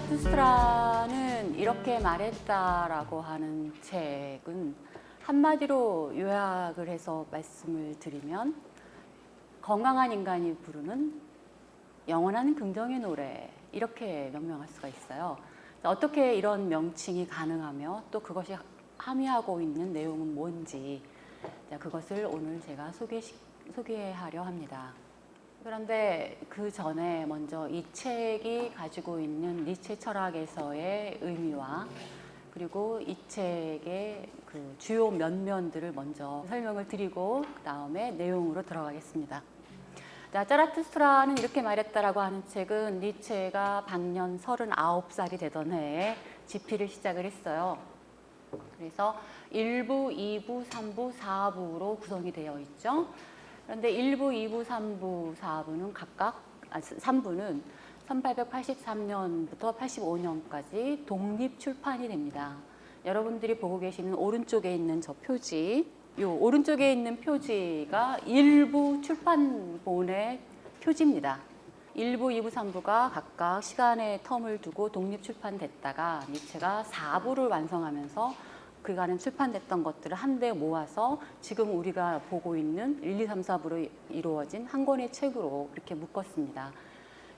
자라투스트라는 이렇게 말했다라고 하는 책은 한마디로 요약을 해서 말씀을 드리면 건강한 인간이 부르는 영원한 긍정의 노래, 이렇게 명명할 수가 있어요. 어떻게 이런 명칭이 가능하며 또 그것이 함의하고 있는 내용은 뭔지 그것을 오늘 제가 소개하려 합니다. 그런데 그 전에 먼저 이 책이 가지고 있는 니체 철학에서의 의미와 그리고 이 책의 그 주요 면면들을 먼저 설명을 드리고 그 다음에 내용으로 들어가겠습니다. 자라투스트라는 이렇게 말했다라고 하는 책은 니체가 방년 39살이 되던 해에 집필을 시작을 했어요. 그래서 1부, 2부, 3부, 4부로 구성이 되어 있죠. 그런데 1부, 2부, 3부, 4부는 각각 3부는 1883년부터 85년까지 독립 출판이 됩니다. 여러분들이 보고 계시는 오른쪽에 있는 저 표지, 이 오른쪽에 있는 표지가 1부 출판본의 표지입니다. 1부, 2부, 3부가 각각 시간의 텀을 두고 독립 출판됐다가 니체가 4부를 완성하면서 그간에 출판됐던 것들을 한데 모아서 지금 우리가 보고 있는 1, 2, 3, 4부로 이루어진 한 권의 책으로 이렇게 묶었습니다.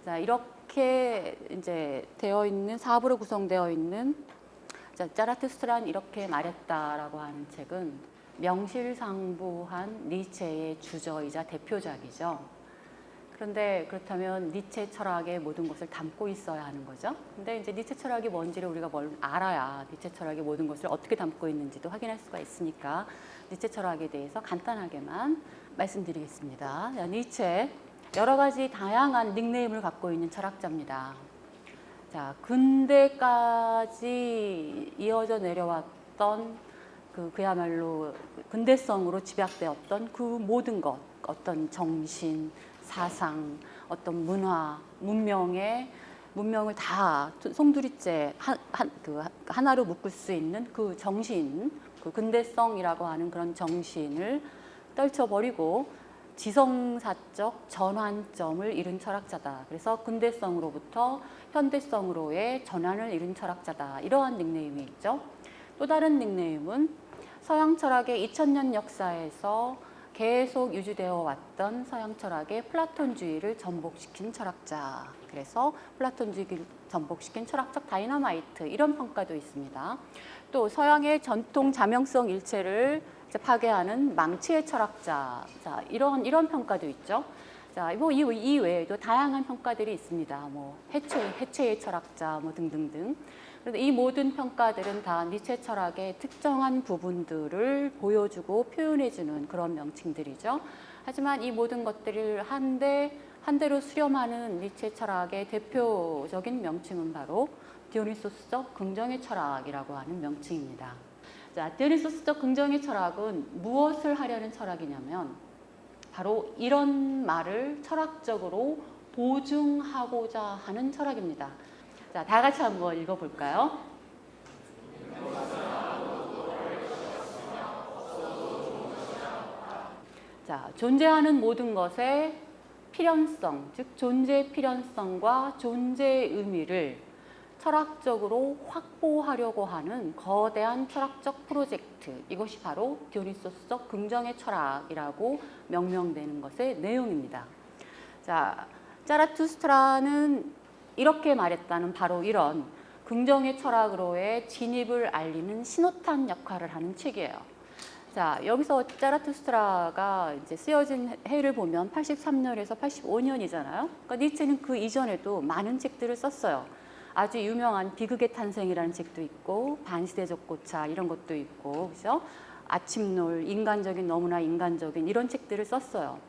자, 이렇게 이제 되어 있는 4부로 구성되어 있는 자라투스트라는 이렇게 말했다라고 하는 책은 명실상부한 니체의 주저이자 대표작이죠. 그런데 그렇다면 니체 철학의 모든 것을 담고 있어야 하는 거죠. 근데 이제 니체 철학이 뭔지를 우리가 알아야 니체 철학의 모든 것을 어떻게 담고 있는지도 확인할 수가 있으니까 니체 철학에 대해서 간단하게만 말씀드리겠습니다. 니체, 여러 가지 다양한 닉네임을 갖고 있는 철학자입니다. 자, 근대까지 이어져 내려왔던 그야말로 근대성으로 집약되었던 그 모든 것, 어떤 정신, 사상, 어떤 문화, 문명을 다 송두리째 하나로 묶을 수 있는 그 정신, 그 근대성이라고 하는 그런 정신을 떨쳐버리고 지성사적 전환점을 이룬 철학자다. 그래서 근대성으로부터 현대성으로의 전환을 이룬 철학자다. 이러한 닉네임이 있죠. 또 다른 닉네임은 서양 철학의 2000년 역사에서 계속 유지되어 왔던 서양 철학의 플라톤주의를 전복시킨 철학자. 그래서 플라톤주의를 전복시킨 철학적 다이너마이트, 이런 평가도 있습니다. 또 서양의 전통 자명성 일체를 파괴하는 망치의 철학자. 자, 이런 평가도 있죠. 자, 이 외에도 다양한 평가들이 있습니다. 해체의 철학자, 등등등. 그런데 이 모든 평가들은 다 니체 철학의 특정한 부분들을 보여주고 표현해주는 그런 명칭들이죠. 하지만 이 모든 것들을 한대로 수렴하는 니체 철학의 대표적인 명칭은 바로 디오니소스적 긍정의 철학이라고 하는 명칭입니다. 자, 디오니소스적 긍정의 철학은 무엇을 하려는 철학이냐면 바로 이런 말을 철학적으로 보증하고자 하는 철학입니다. 자, 다 같이 한번 읽어볼까요? 자, 존재하는 모든 것의 필연성, 즉 존재의 필연성과 존재의 의미를 철학적으로 확보하려고 하는 거대한 철학적 프로젝트, 이것이 바로 디오니소스적 긍정의 철학이라고 명명되는 것의 내용입니다. 자, 자라투스트라는 이렇게 말했다는 바로 이런 긍정의 철학으로의 진입을 알리는 신호탄 역할을 하는 책이에요. 자, 여기서 자라투스트라가 이제 쓰여진 해를 보면 83년에서 85년이잖아요. 그러니까 니체는 그 이전에도 많은 책들을 썼어요. 아주 유명한 비극의 탄생이라는 책도 있고, 반시대적 고찰 이런 것도 있고, 그죠? 아침놀, 너무나 인간적인 이런 책들을 썼어요.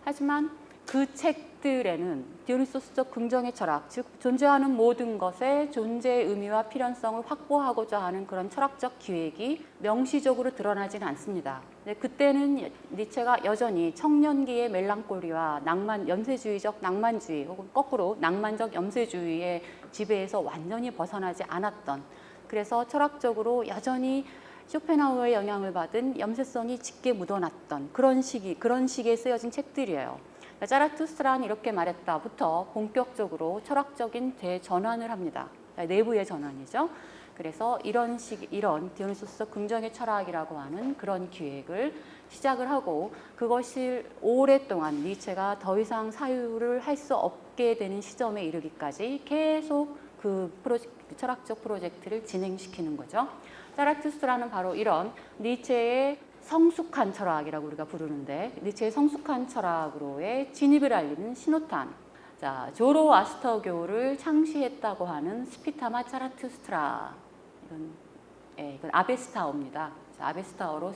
하지만 그 책들에는 디오니소스적 긍정의 철학, 즉 존재하는 모든 것의 존재의 의미와 필연성을 확보하고자 하는 그런 철학적 기획이 명시적으로 드러나지는 않습니다. 그때는 니체가 여전히 청년기의 멜랑콜리와 염세주의적 낭만주의 혹은 거꾸로 낭만적 염세주의의 지배에서 완전히 벗어나지 않았던, 그래서 철학적으로 여전히 쇼펜하우어의 영향을 받은 염세성이 짙게 묻어났던 그런 시기에 쓰여진 책들이에요. 자라투스트라는 이렇게 말했다부터 본격적으로 철학적인 대전환을 합니다. 내부의 전환이죠. 그래서 이런 디오니소스 긍정의 철학이라고 하는 그런 기획을 시작을 하고, 그것이 오랫동안 니체가 더 이상 사유를 할 수 없게 되는 시점에 이르기까지 계속 그 철학적 프로젝트를 진행시키는 거죠. 자라투스트라는 바로 이런 니체의 성숙한 철학이라고 우리가 부르는데, 니체의 성숙한 철학으로의 진입을 알리는 신호탄. 자, 조로아스터교를 창시했다고 하는 스피타마 자라투스트라. 이건 아베스타어입니다. 아베스타어로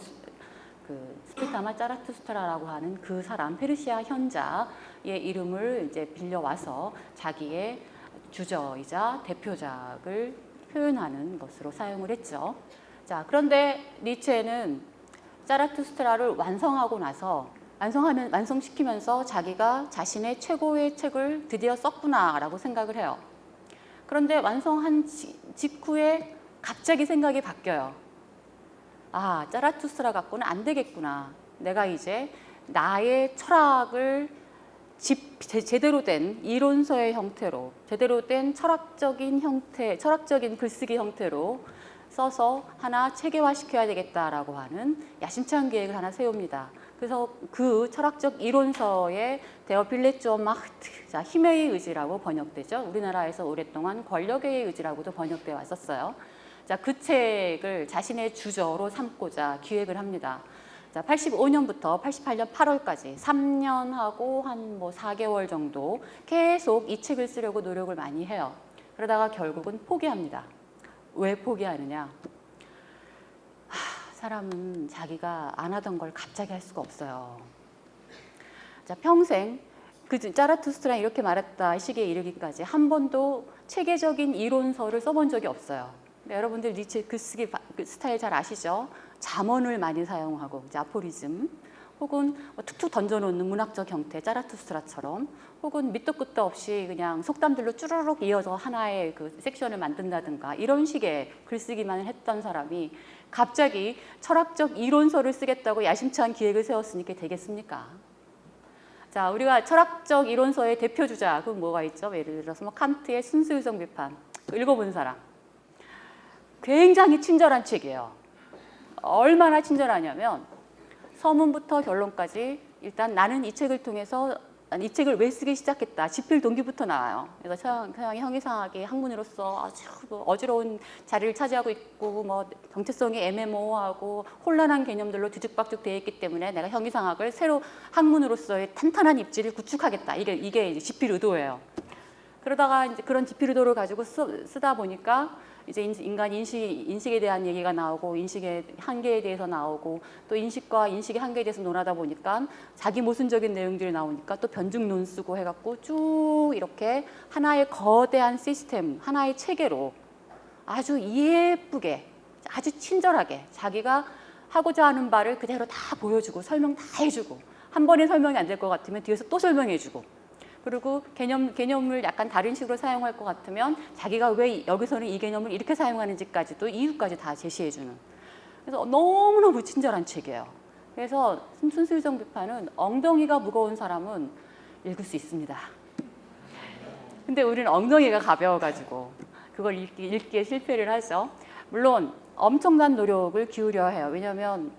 스피타마 자라투스트라라고 하는 그 사람, 페르시아 현자의 이름을 이제 빌려와서 자기의 주저이자 대표작을 표현하는 것으로 사용을 했죠. 자, 그런데 니체는 자라투스트라를 완성시키면서 자기가 자신의 최고의 책을 드디어 썼구나라고 생각을 해요. 그런데 완성한 직후에 갑자기 생각이 바뀌어요. 아, 자라투스트라 갖고는 안 되겠구나. 내가 이제 나의 철학을 제대로 된 이론서의 형태로, 제대로 된 철학적인 글쓰기 형태로 써서 하나 체계화시켜야 되겠다라고 하는 야심찬 계획을 하나 세웁니다. 그래서 그 철학적 이론서의 데어 빌레조 마흐트, 자, 힘의 의지라고 번역되죠. 우리나라에서 오랫동안 권력의 의지라고도 번역되어 왔었어요. 자, 그 책을 자신의 주저로 삼고자 기획을 합니다. 자, 85년부터 88년 8월까지 3년하고 한 4개월 정도 계속 이 책을 쓰려고 노력을 많이 해요. 그러다가 결국은 포기합니다. 왜 포기하느냐? 사람은 자기가 안 하던 걸 갑자기 할 수가 없어요. 자, 평생 자라투스트라는 이렇게 말했다 시기에 이르기까지 한 번도 체계적인 이론서를 써본 적이 없어요. 여러분들 니체 글쓰기 스타일 잘 아시죠? 잠언을 많이 사용하고, 아포리즘, 혹은 툭툭 던져놓는 문학적 형태, 자라투스트라처럼, 혹은 밑도 끝도 없이 그냥 속담들로 쭈르륵 이어서 하나의 그 섹션을 만든다든가 이런 식의 글쓰기만 했던 사람이 갑자기 철학적 이론서를 쓰겠다고 야심찬 기획을 세웠으니 이게 되겠습니까? 자, 우리가 철학적 이론서의 대표 주자, 그 뭐가 있죠? 예를 들어서 칸트의 순수유성 비판, 읽어본 사람. 굉장히 친절한 책이에요. 얼마나 친절하냐면 서문부터 결론까지 일단 나는 이 책을 통해서 이 책을 왜 쓰기 시작했다. 집필 동기부터 나와요. 그래서 서양이 형이상하게 학문으로서 아주 어지러운 자리를 차지하고 있고 정체성이 애매모호하고 혼란한 개념들로 뒤죽박죽 되어 있기 때문에 내가 형이상학을 새로 학문으로서의 탄탄한 입지를 구축하겠다. 이게 이제 집필 의도예요. 그러다가 이제 그런 집필 의도를 가지고 쓰다 보니까 이제 인간 인식에 대한 얘기가 나오고, 인식의 한계에 대해서 나오고, 또 인식과 인식의 한계에 대해서 논하다 보니까 자기 모순적인 내용들이 나오니까 또 변증론 쓰고 해갖고 쭉 이렇게 하나의 거대한 시스템, 하나의 체계로 아주 예쁘게, 아주 친절하게 자기가 하고자 하는 바를 그대로 다 보여주고 설명 다 해주고, 한 번에 설명이 안 될 것 같으면 뒤에서 또 설명해주고, 그리고 개념을 약간 다른 식으로 사용할 것 같으면 자기가 왜 여기서는 이 개념을 이렇게 사용하는지까지도 이유까지 다 제시해주는, 그래서 너무너무 친절한 책이에요. 그래서 순수유성 비판은 엉덩이가 무거운 사람은 읽을 수 있습니다. 근데 우리는 엉덩이가 가벼워가지고 그걸 읽기에 실패를 하죠. 물론 엄청난 노력을 기울여야 해요. 왜냐하면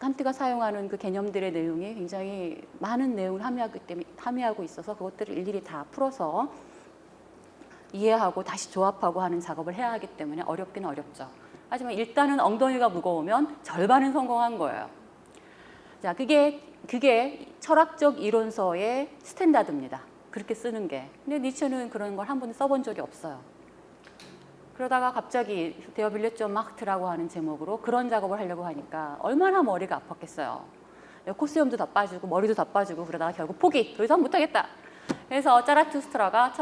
칸트가 사용하는 그 개념들의 내용이 굉장히 많은 내용을 함의하고 있어서 그것들을 일일이 다 풀어서 이해하고 다시 조합하고 하는 작업을 해야 하기 때문에 어렵긴 어렵죠. 하지만 일단은 엉덩이가 무거우면 절반은 성공한 거예요. 자, 그게 철학적 이론서의 스탠다드입니다. 그렇게 쓰는 게. 근데 니체는 그런 걸 한 번도 써본 적이 없어요. 그러다가 갑자기 데어 빌레조 마흐트라고 하는 제목으로 그런 작업을 하려고 하니까 얼마나 머리가 아팠겠어요. 코스염도 다 빠지고 머리도 다 빠지고, 그러다가 결국 포기, 더 이상 못하겠다. 그래서 자라투스트라가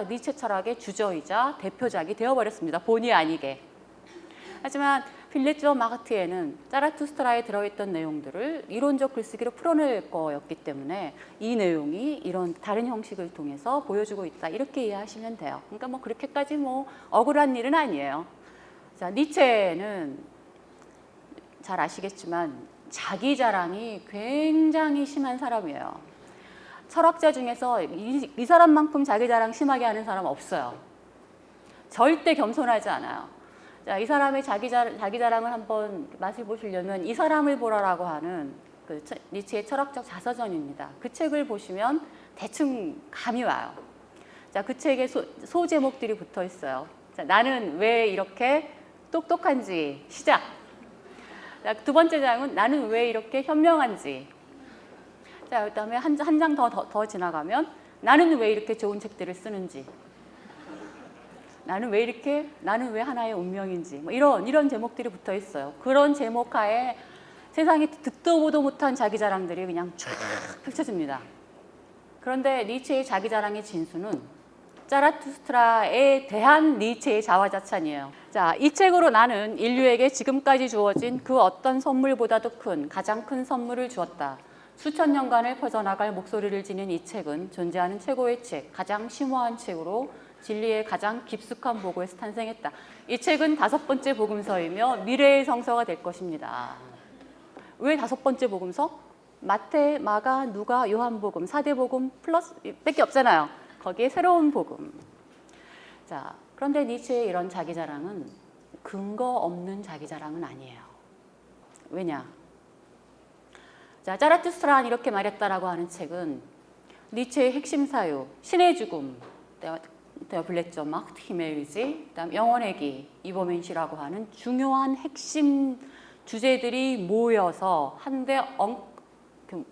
니체 철학의 주저이자 대표작이 되어버렸습니다. 본의 아니게. 하지만 빌레조 마흐트에는 자라투스트라에 들어있던 내용들을 이론적 글쓰기로 풀어낼 거였기 때문에 이 내용이 이런 다른 형식을 통해서 보여주고 있다, 이렇게 이해하시면 돼요. 그러니까 그렇게까지 억울한 일은 아니에요. 자, 니체는 잘 아시겠지만 자기 자랑이 굉장히 심한 사람이에요. 철학자 중에서 이 사람만큼 자기 자랑 심하게 하는 사람 없어요. 절대 겸손하지 않아요. 자, 이 사람의 자기 자랑을 한번 맛을 보시려면 이 사람을 보라라고 하는 그 니체의 철학적 자서전입니다. 그 책을 보시면 대충 감이 와요. 자, 그 책에 소제목들이 붙어 있어요. 자, 나는 왜 이렇게 똑똑한지 시작. 자, 두 번째 장은 나는 왜 이렇게 현명한지. 자, 그다음에 한 장 더 지나가면 나는 왜 이렇게 좋은 책들을 쓰는지. 나는 왜 하나의 운명인지. 뭐 이런 제목들이 붙어 있어요. 그런 제목 하에 세상에 듣도 보도 못한 자기 자랑들이 그냥 쫙 펼쳐집니다. 그런데 니체의 자기 자랑의 진수는 자라투스트라에 대한 니체의 자화자찬이에요. 자, 이 책으로 나는 인류에게 지금까지 주어진 그 어떤 선물보다도 가장 큰 선물을 주었다. 수천 년간을 퍼져나갈 목소리를 지닌 이 책은 존재하는 최고의 책, 가장 심오한 책으로 진리의 가장 깊숙한 보고에서 탄생했다. 이 책은 5번째 복음서이며 미래의 성서가 될 것입니다. 왜 5번째 복음서? 마태, 마가, 누가, 요한복음, 4대 복음 플러스 밖에 없잖아요. 거기에 새로운 복음. 자, 그런데 니체의 이런 자기 자랑은 근거 없는 자기 자랑은 아니에요. 왜냐? 자, 자라투스트라는 이렇게 말했다라고 하는 책은 니체의 핵심 사유, 신의 죽음, 블랙점 마크트 히멜리지, 그다음 영혼의 기, 이버맨시라고 하는 중요한 핵심 주제들이 모여서 한데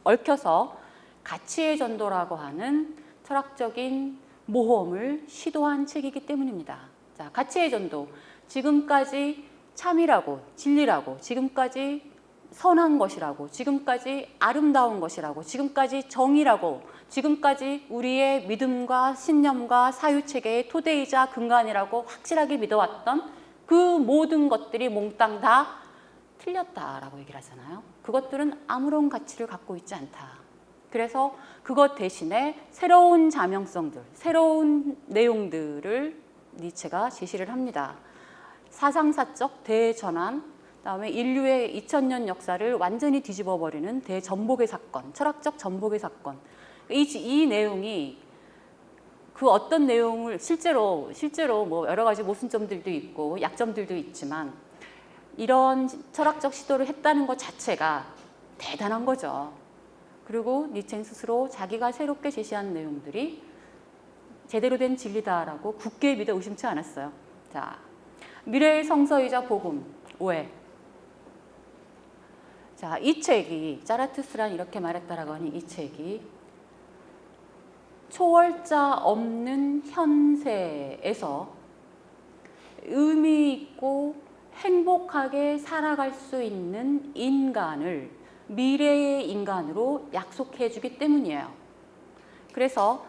얽혀서 가치의 전도라고 하는 철학적인 모험을 시도한 책이기 때문입니다. 자, 가치의 전도. 지금까지 참이라고, 진리라고, 지금까지 선한 것이라고, 지금까지 아름다운 것이라고, 지금까지 정의라고, 지금까지 우리의 믿음과 신념과 사유체계의 토대이자 근간이라고 확실하게 믿어왔던 그 모든 것들이 몽땅 다 틀렸다라고 얘기를 하잖아요. 그것들은 아무런 가치를 갖고 있지 않다. 그래서 그것 대신에 새로운 자명성들, 새로운 내용들을 니체가 제시를 합니다. 사상사적 대전환, 그다음에 인류의 2000년 역사를 완전히 뒤집어버리는 대전복의 사건, 철학적 전복의 사건. 이 내용이 그 어떤 내용을 실제로 뭐 여러 가지 모순점들도 있고 약점들도 있지만 이런 철학적 시도를 했다는 것 자체가 대단한 거죠. 그리고 니체는 스스로 자기가 새롭게 제시한 내용들이 제대로 된 진리다라고 굳게 믿어 의심치 않았어요. 자, 미래의 성서이자 복음. 왜? 자, 이 책이 자라투스트라는 이렇게 말했다라고 하는 이 책이 초월자 없는 현세에서 의미 있고 행복하게 살아갈 수 있는 인간을 미래의 인간으로 약속해 주기 때문이에요. 그래서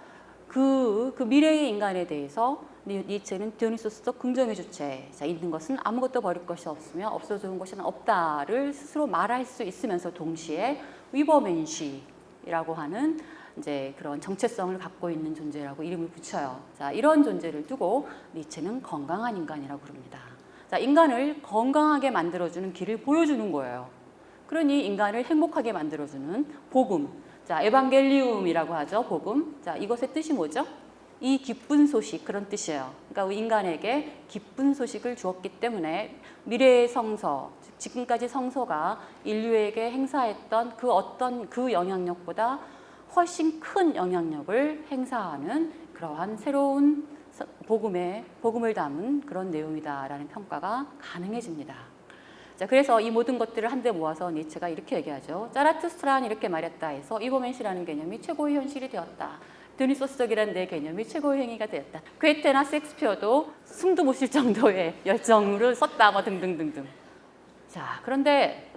그 미래의 인간에 대해서 니체는 디오니소스적 긍정의 주체, 자, 있는 것은 아무것도 버릴 것이 없으며 없어지는 것은 없다를 스스로 말할 수 있으면서 동시에 위버맨시라고 하는 이제 그런 정체성을 갖고 있는 존재라고 이름을 붙여요. 자, 이런 존재를 두고 니체는 건강한 인간이라고 부릅니다. 자, 인간을 건강하게 만들어주는 길을 보여주는 거예요. 그러니 인간을 행복하게 만들어주는 복음. 자, 에반겔리움이라고 하죠. 복음. 자, 이것의 뜻이 뭐죠? 이 기쁜 소식, 그런 뜻이에요. 그러니까 인간에게 기쁜 소식을 주었기 때문에 미래의 성서, 지금까지 성서가 인류에게 행사했던 그 어떤 그 영향력보다 훨씬 큰 영향력을 행사하는 그러한 새로운 복음을 담은 그런 내용이다라는 평가가 가능해집니다. 자, 그래서 이 모든 것들을 한데 모아서 니체가 이렇게 얘기하죠. 자라투스트라는 이렇게 말했다 해서 이버맨시라는 개념이 최고의 현실이 되었다. 디오니소스적이라는 내 개념이 최고의 행위가 되었다. 괴테나 섹스피어도 숨도 못 쉴 정도의 열정으로 썼다. 뭐 등등등등. 자, 그런데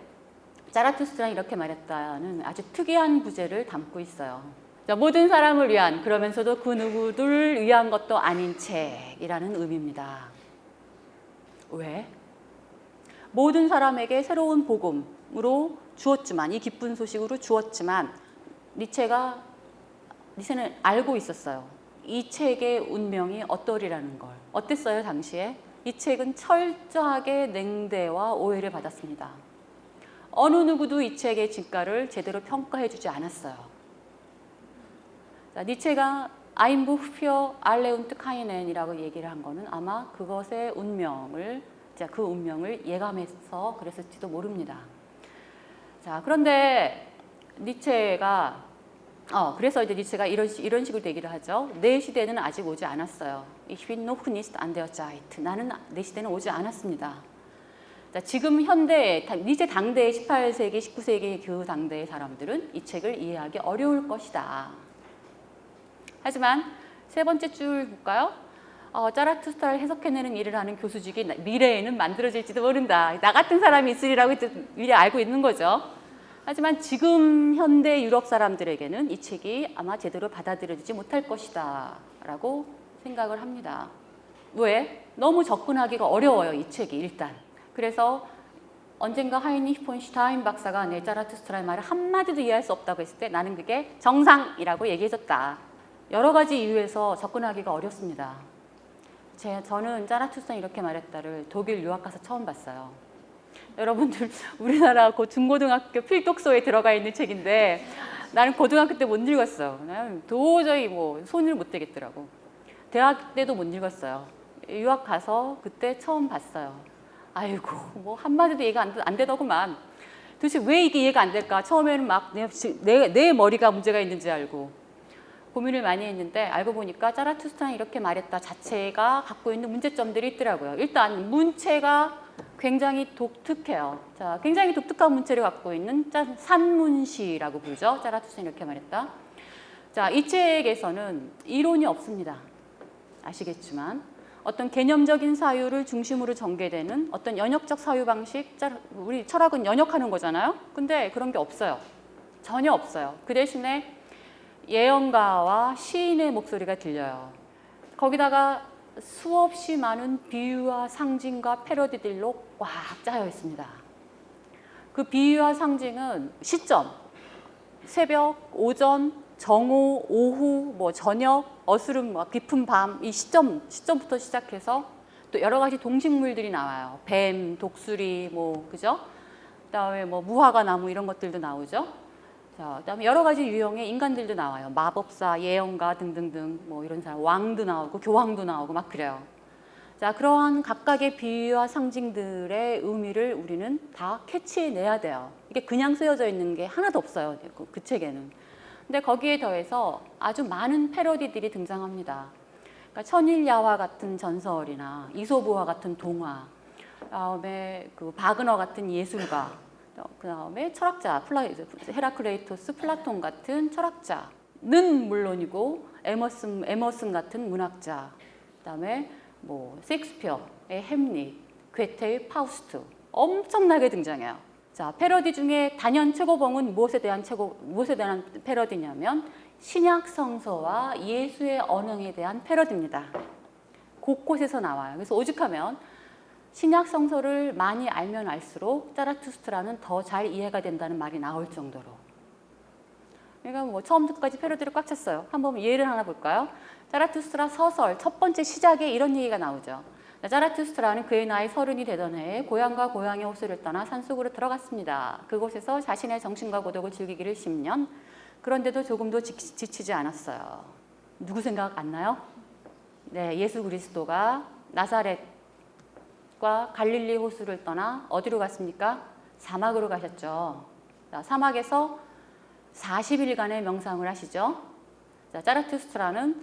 자라투스트라는 이렇게 말했다는 아주 특이한 부제를 담고 있어요. 자, 모든 사람을 위한, 그러면서도 그 누구를 위한 것도 아닌 책이라는 의미입니다. 왜? 모든 사람에게 새로운 복음으로 주었지만, 이 기쁜 소식으로 주었지만 니체는 알고 있었어요. 이 책의 운명이 어떠리라는 걸. 어땠어요, 당시에? 이 책은 철저하게 냉대와 오해를 받았습니다. 어느 누구도 이 책의 진가를 제대로 평가해주지 않았어요. 자, 니체가 Einfach für alle und keinen”이라고 얘기를 한 거는 아마 그것의 운명을, 그 운명을 예감해서 그랬을지도 모릅니다. 자, 그런데 니체가 그래서 이제 니체가 이런 식으로 얘기를 하죠. 내 시대는 아직 오지 않았어요. Ich bin noch nicht an der Zeit. 나는 내 시대는 오지 않았습니다. 자, 지금 현대 니체 당대의 18세기, 19세기 그 당대의 사람들은 이 책을 이해하기 어려울 것이다. 하지만 세 번째 줄 볼까요? 자라투스트라를 해석해내는 일을 하는 교수직이 미래에는 만들어질지도 모른다. 나 같은 사람이 있으리라고 미리 알고 있는 거죠. 하지만 지금 현대 유럽 사람들에게는 이 책이 아마 제대로 받아들여지지 못할 것이다 라고 생각을 합니다. 왜? 너무 접근하기가 어려워요, 이 책이 일단. 그래서 언젠가 하이니히 폰 슈타인 박사가 내 자라투스트라의 말을 한마디도 이해할 수 없다고 했을 때 나는 그게 정상이라고 얘기해줬다. 여러 가지 이유에서 접근하기가 어렵습니다. 저는 자라투스트라는 이렇게 말했다를 독일 유학 가서 처음 봤어요. 여러분들 우리나라 중고등학교 필독서에 들어가 있는 책인데 나는 고등학교 때 못 읽었어요. 나는 도저히 손을 못 대겠더라고. 대학 때도 못 읽었어요. 유학 가서 그때 처음 봤어요. 아이고 한마디도 이해가 안 되더구만. 도대체 왜 이게 이해가 안 될까? 처음에는 막 내 머리가 문제가 있는지 알고 고민을 많이 했는데 알고 보니까 자라투스트라는 이렇게 말했다 자체가 갖고 있는 문제점들이 있더라고요. 일단 문체가 굉장히 독특해요. 자, 굉장히 독특한 문체를 갖고 있는 산문시라고 부르죠. 자라투스트라는 이렇게 말했다. 자, 이 책에서는 이론이 없습니다. 아시겠지만 어떤 개념적인 사유를 중심으로 전개되는 어떤 연역적 사유 방식, 우리 철학은 연역하는 거잖아요. 근데 그런 게 없어요. 전혀 없어요. 그 대신에 예언가와 시인의 목소리가 들려요. 거기다가 수없이 많은 비유와 상징과 패러디들로 꽉 짜여 있습니다. 그 비유와 상징은 시점, 새벽, 오전, 정오, 오후, 저녁, 어스름, 깊은 밤, 이 시점부터 시작해서 또 여러 가지 동식물들이 나와요. 뱀, 독수리, 그죠? 그다음에 무화과 나무 이런 것들도 나오죠. 자, 그다음에 여러 가지 유형의 인간들도 나와요. 마법사, 예언가 등등등 이런 사람, 왕도 나오고 교황도 나오고 막 그래요. 자, 그러한 각각의 비유와 상징들의 의미를 우리는 다 캐치해내야 돼요. 이게 그냥 쓰여져 있는 게 하나도 없어요. 그 책에는. 근데 거기에 더해서 아주 많은 패러디들이 등장합니다. 그러니까 천일야화 같은 전설이나 이솝우화 같은 동화, 그다음에 바그너 같은 예술가, 그 다음에 철학자, 헤라클레이토스, 플라톤 같은 철학자는 물론이고 에머슨 같은 문학자, 그 다음에 셰익스피어의 햄릿, 괴테의 파우스트 엄청나게 등장해요. 자, 패러디 중에 단연 최고봉은 무엇에 대한 패러디냐면 신약 성서와 예수의 언행에 대한 패러디입니다. 곳곳에서 나와요. 그래서 오죽하면 신약 성서를 많이 알면 알수록 자라투스트라는 더 잘 이해가 된다는 말이 나올 정도로. 그러니까 처음부터까지 패러디를 꽉 찼어요. 한번 예를 하나 볼까요? 자라투스트라 서설 첫 번째 시작에 이런 얘기가 나오죠. 자라투스트라는 그의 나이 30이 되던 해에 고향과 고향의 호수를 떠나 산속으로 들어갔습니다. 그곳에서 자신의 정신과 고독을 즐기기를 10년. 그런데도 조금도 지치지 않았어요. 누구 생각 안 나요? 네, 예수 그리스도가 나사렛과 갈릴리 호수를 떠나 어디로 갔습니까? 사막으로 가셨죠. 자, 사막에서 40일간의 명상을 하시죠. 자, 자라투스트라는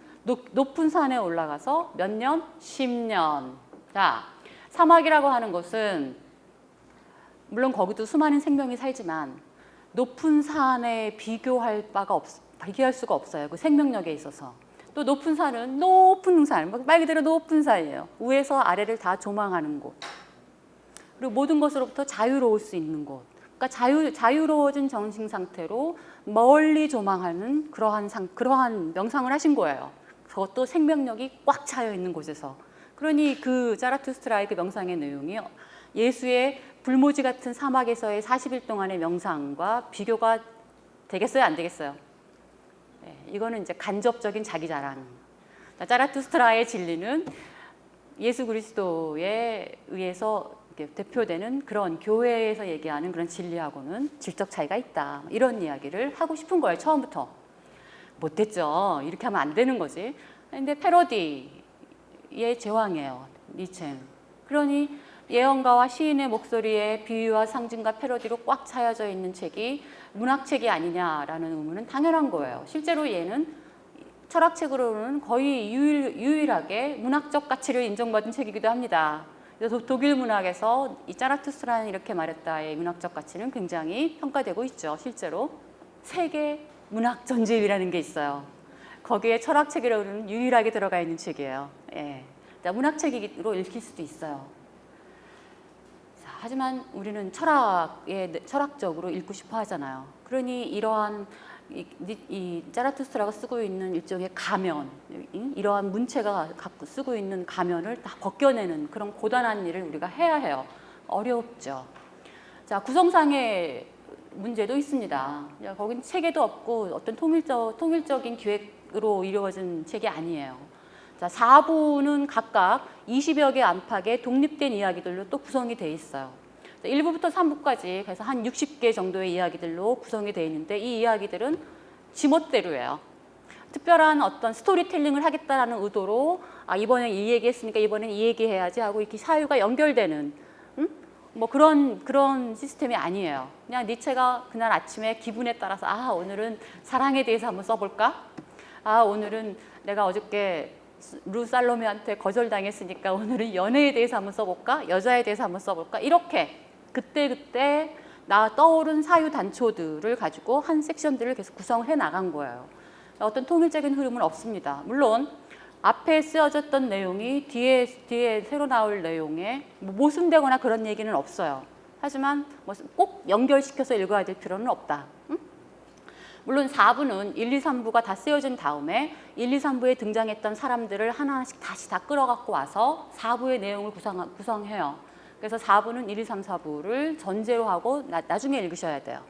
높은 산에 올라가서 몇 년? 10년. 자, 사막이라고 하는 곳은 물론 거기도 수많은 생명이 살지만 높은 산에 비교할 수가 없어요. 그 생명력에 있어서. 또 높은 산은 높은 산, 말 그대로 높은 산이에요. 위에서 아래를 다 조망하는 곳. 그리고 모든 것으로부터 자유로울 수 있는 곳. 그러니까 자유로워진 정신 상태로 멀리 조망하는 그러한 명상을 하신 거예요. 그것도 생명력이 꽉 차여 있는 곳에서. 그러니 그 자라투스트라의 그 명상의 내용이 예수의 불모지 같은 사막에서의 40일 동안의 명상과 비교가 되겠어요? 안 되겠어요? 네, 이거는 이제 간접적인 자기 자랑. 자라투스트라의 진리는 예수 그리스도에 의해서 대표되는 그런 교회에서 얘기하는 그런 진리하고는 질적 차이가 있다. 이런 이야기를 하고 싶은 거예요, 처음부터. 못됐죠. 이렇게 하면 안 되는 거지. 근데 패러디의 제왕이에요, 니체는. 그러니 예언가와 시인의 목소리에 비유와 상징과 패러디로 꽉 차여져 있는 책이 문학책이 아니냐라는 의문은 당연한 거예요. 실제로 얘는 철학책으로는 거의 유일하게 문학적 가치를 인정받은 책이기도 합니다. 그래서 독일 문학에서 이 자라투스트라는 이렇게 말했다의 문학적 가치는 굉장히 평가되고 있죠. 실제로 세계 문학 전집이라는 게 있어요. 거기에 철학책이라고는 유일하게 들어가 있는 책이에요. 예. 문학책으로 읽힐 수도 있어요. 자, 하지만 우리는 철학적으로 읽고 싶어 하잖아요. 그러니 이러한 이 자라투스트라가 쓰고 있는 일종의 가면, 이러한 문체가 갖고 쓰고 있는 가면을 다 벗겨내는 그런 고단한 일을 우리가 해야 해요. 어렵죠. 자, 구성상의 문제도 있습니다. 거긴 체계도 없고 어떤 통일적인 기획으로 이루어진 책이 아니에요. 자, 4부는 각각 20여 개 안팎의 독립된 이야기들로 또 구성이 돼 있어요. 1부부터 3부까지 그래서 한 60개 정도의 이야기들로 구성이 되어 있는데 이 이야기들은 지멋대로예요. 특별한 어떤 스토리텔링을 하겠다라는 의도로 이번에 이 얘기 했으니까 이번엔 이 얘기 해야지 하고 이렇게 사유가 연결되는 뭐 그런 시스템이 아니에요. 그냥 니체가 그날 아침에 기분에 따라서 오늘은 사랑에 대해서 한번 써볼까? 오늘은 내가 어저께 루 살로메한테 거절당했으니까 오늘은 연애에 대해서 한번 써볼까? 여자에 대해서 한번 써볼까? 이렇게 그때 나 떠오른 사유 단초들을 가지고 한 섹션들을 계속 구성을 해 나간 거예요. 어떤 통일적인 흐름은 없습니다. 물론 앞에 쓰여졌던 내용이 뒤에 새로 나올 내용에 모순되거나 그런 얘기는 없어요. 하지만 꼭 연결시켜서 읽어야 될 필요는 없다. 물론 4부는 1, 2, 3부가 다 쓰여진 다음에 1, 2, 3부에 등장했던 사람들을 하나하나씩 다시 다 끌어갖고 와서 4부의 내용을 구성해요. 그래서 4부는 1, 2, 3, 4부를 전제로 하고 나중에 읽으셔야 돼요.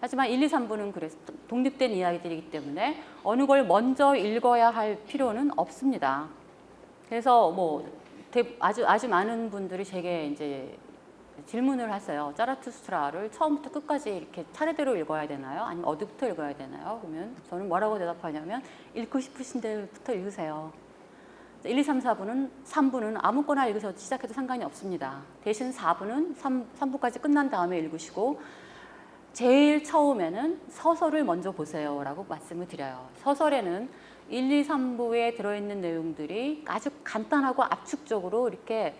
하지만 1, 2, 3부는 그래서 독립된 이야기들이기 때문에 어느 걸 먼저 읽어야 할 필요는 없습니다. 그래서 아주 많은 분들이 제게 이제 질문을 하세요. 자라투스트라를 처음부터 끝까지 이렇게 차례대로 읽어야 되나요? 아니면 어디부터 읽어야 되나요? 그러면 저는 뭐라고 대답하냐면 읽고 싶으신 데부터 읽으세요. 1, 2, 3, 3부는 아무거나 읽으셔도 시작해도 상관이 없습니다. 대신 4부는 3부까지 끝난 다음에 읽으시고 제일 처음에는 서설을 먼저 보세요 라고 말씀을 드려요. 서설에는 1, 2, 3부에 들어있는 내용들이 아주 간단하고 압축적으로 이렇게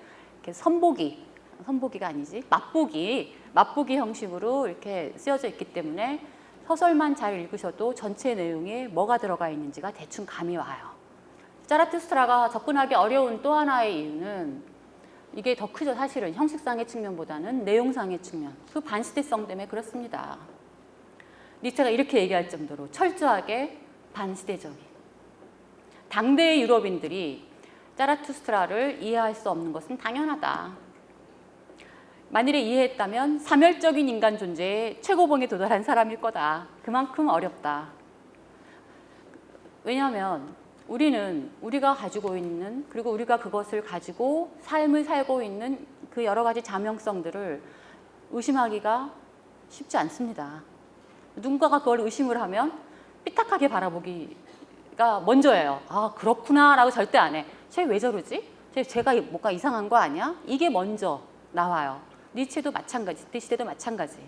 선보기가 아니지 맛보기 형식으로 이렇게 쓰여져 있기 때문에 서설만 잘 읽으셔도 전체 내용에 뭐가 들어가 있는지가 대충 감이 와요. 자라투스트라가 접근하기 어려운 또 하나의 이유는 이게 더 크죠. 사실은 형식상의 측면보다는 내용상의 측면. 그 반시대성 때문에 그렇습니다. 니체가 이렇게 얘기할 정도로 철저하게 반시대적인. 당대의 유럽인들이 자라투스트라를 이해할 수 없는 것은 당연하다. 만일에 이해했다면 사멸적인 인간 존재의 최고봉에 도달한 사람일 거다. 그만큼 어렵다. 왜냐하면 우리가 가지고 있는, 그리고 우리가 그것을 가지고 삶을 살고 있는 그 여러 가지 자명성들을 의심하기가 쉽지 않습니다. 누군가가 그걸 의심을 하면 삐딱하게 바라보기가 먼저예요. 그렇구나 라고 절대 안 해. 쟤 왜 저러지? 쟤가 뭔가 이상한 거 아니야? 이게 먼저 나와요. 니체도 마찬가지, 그 시대도 마찬가지.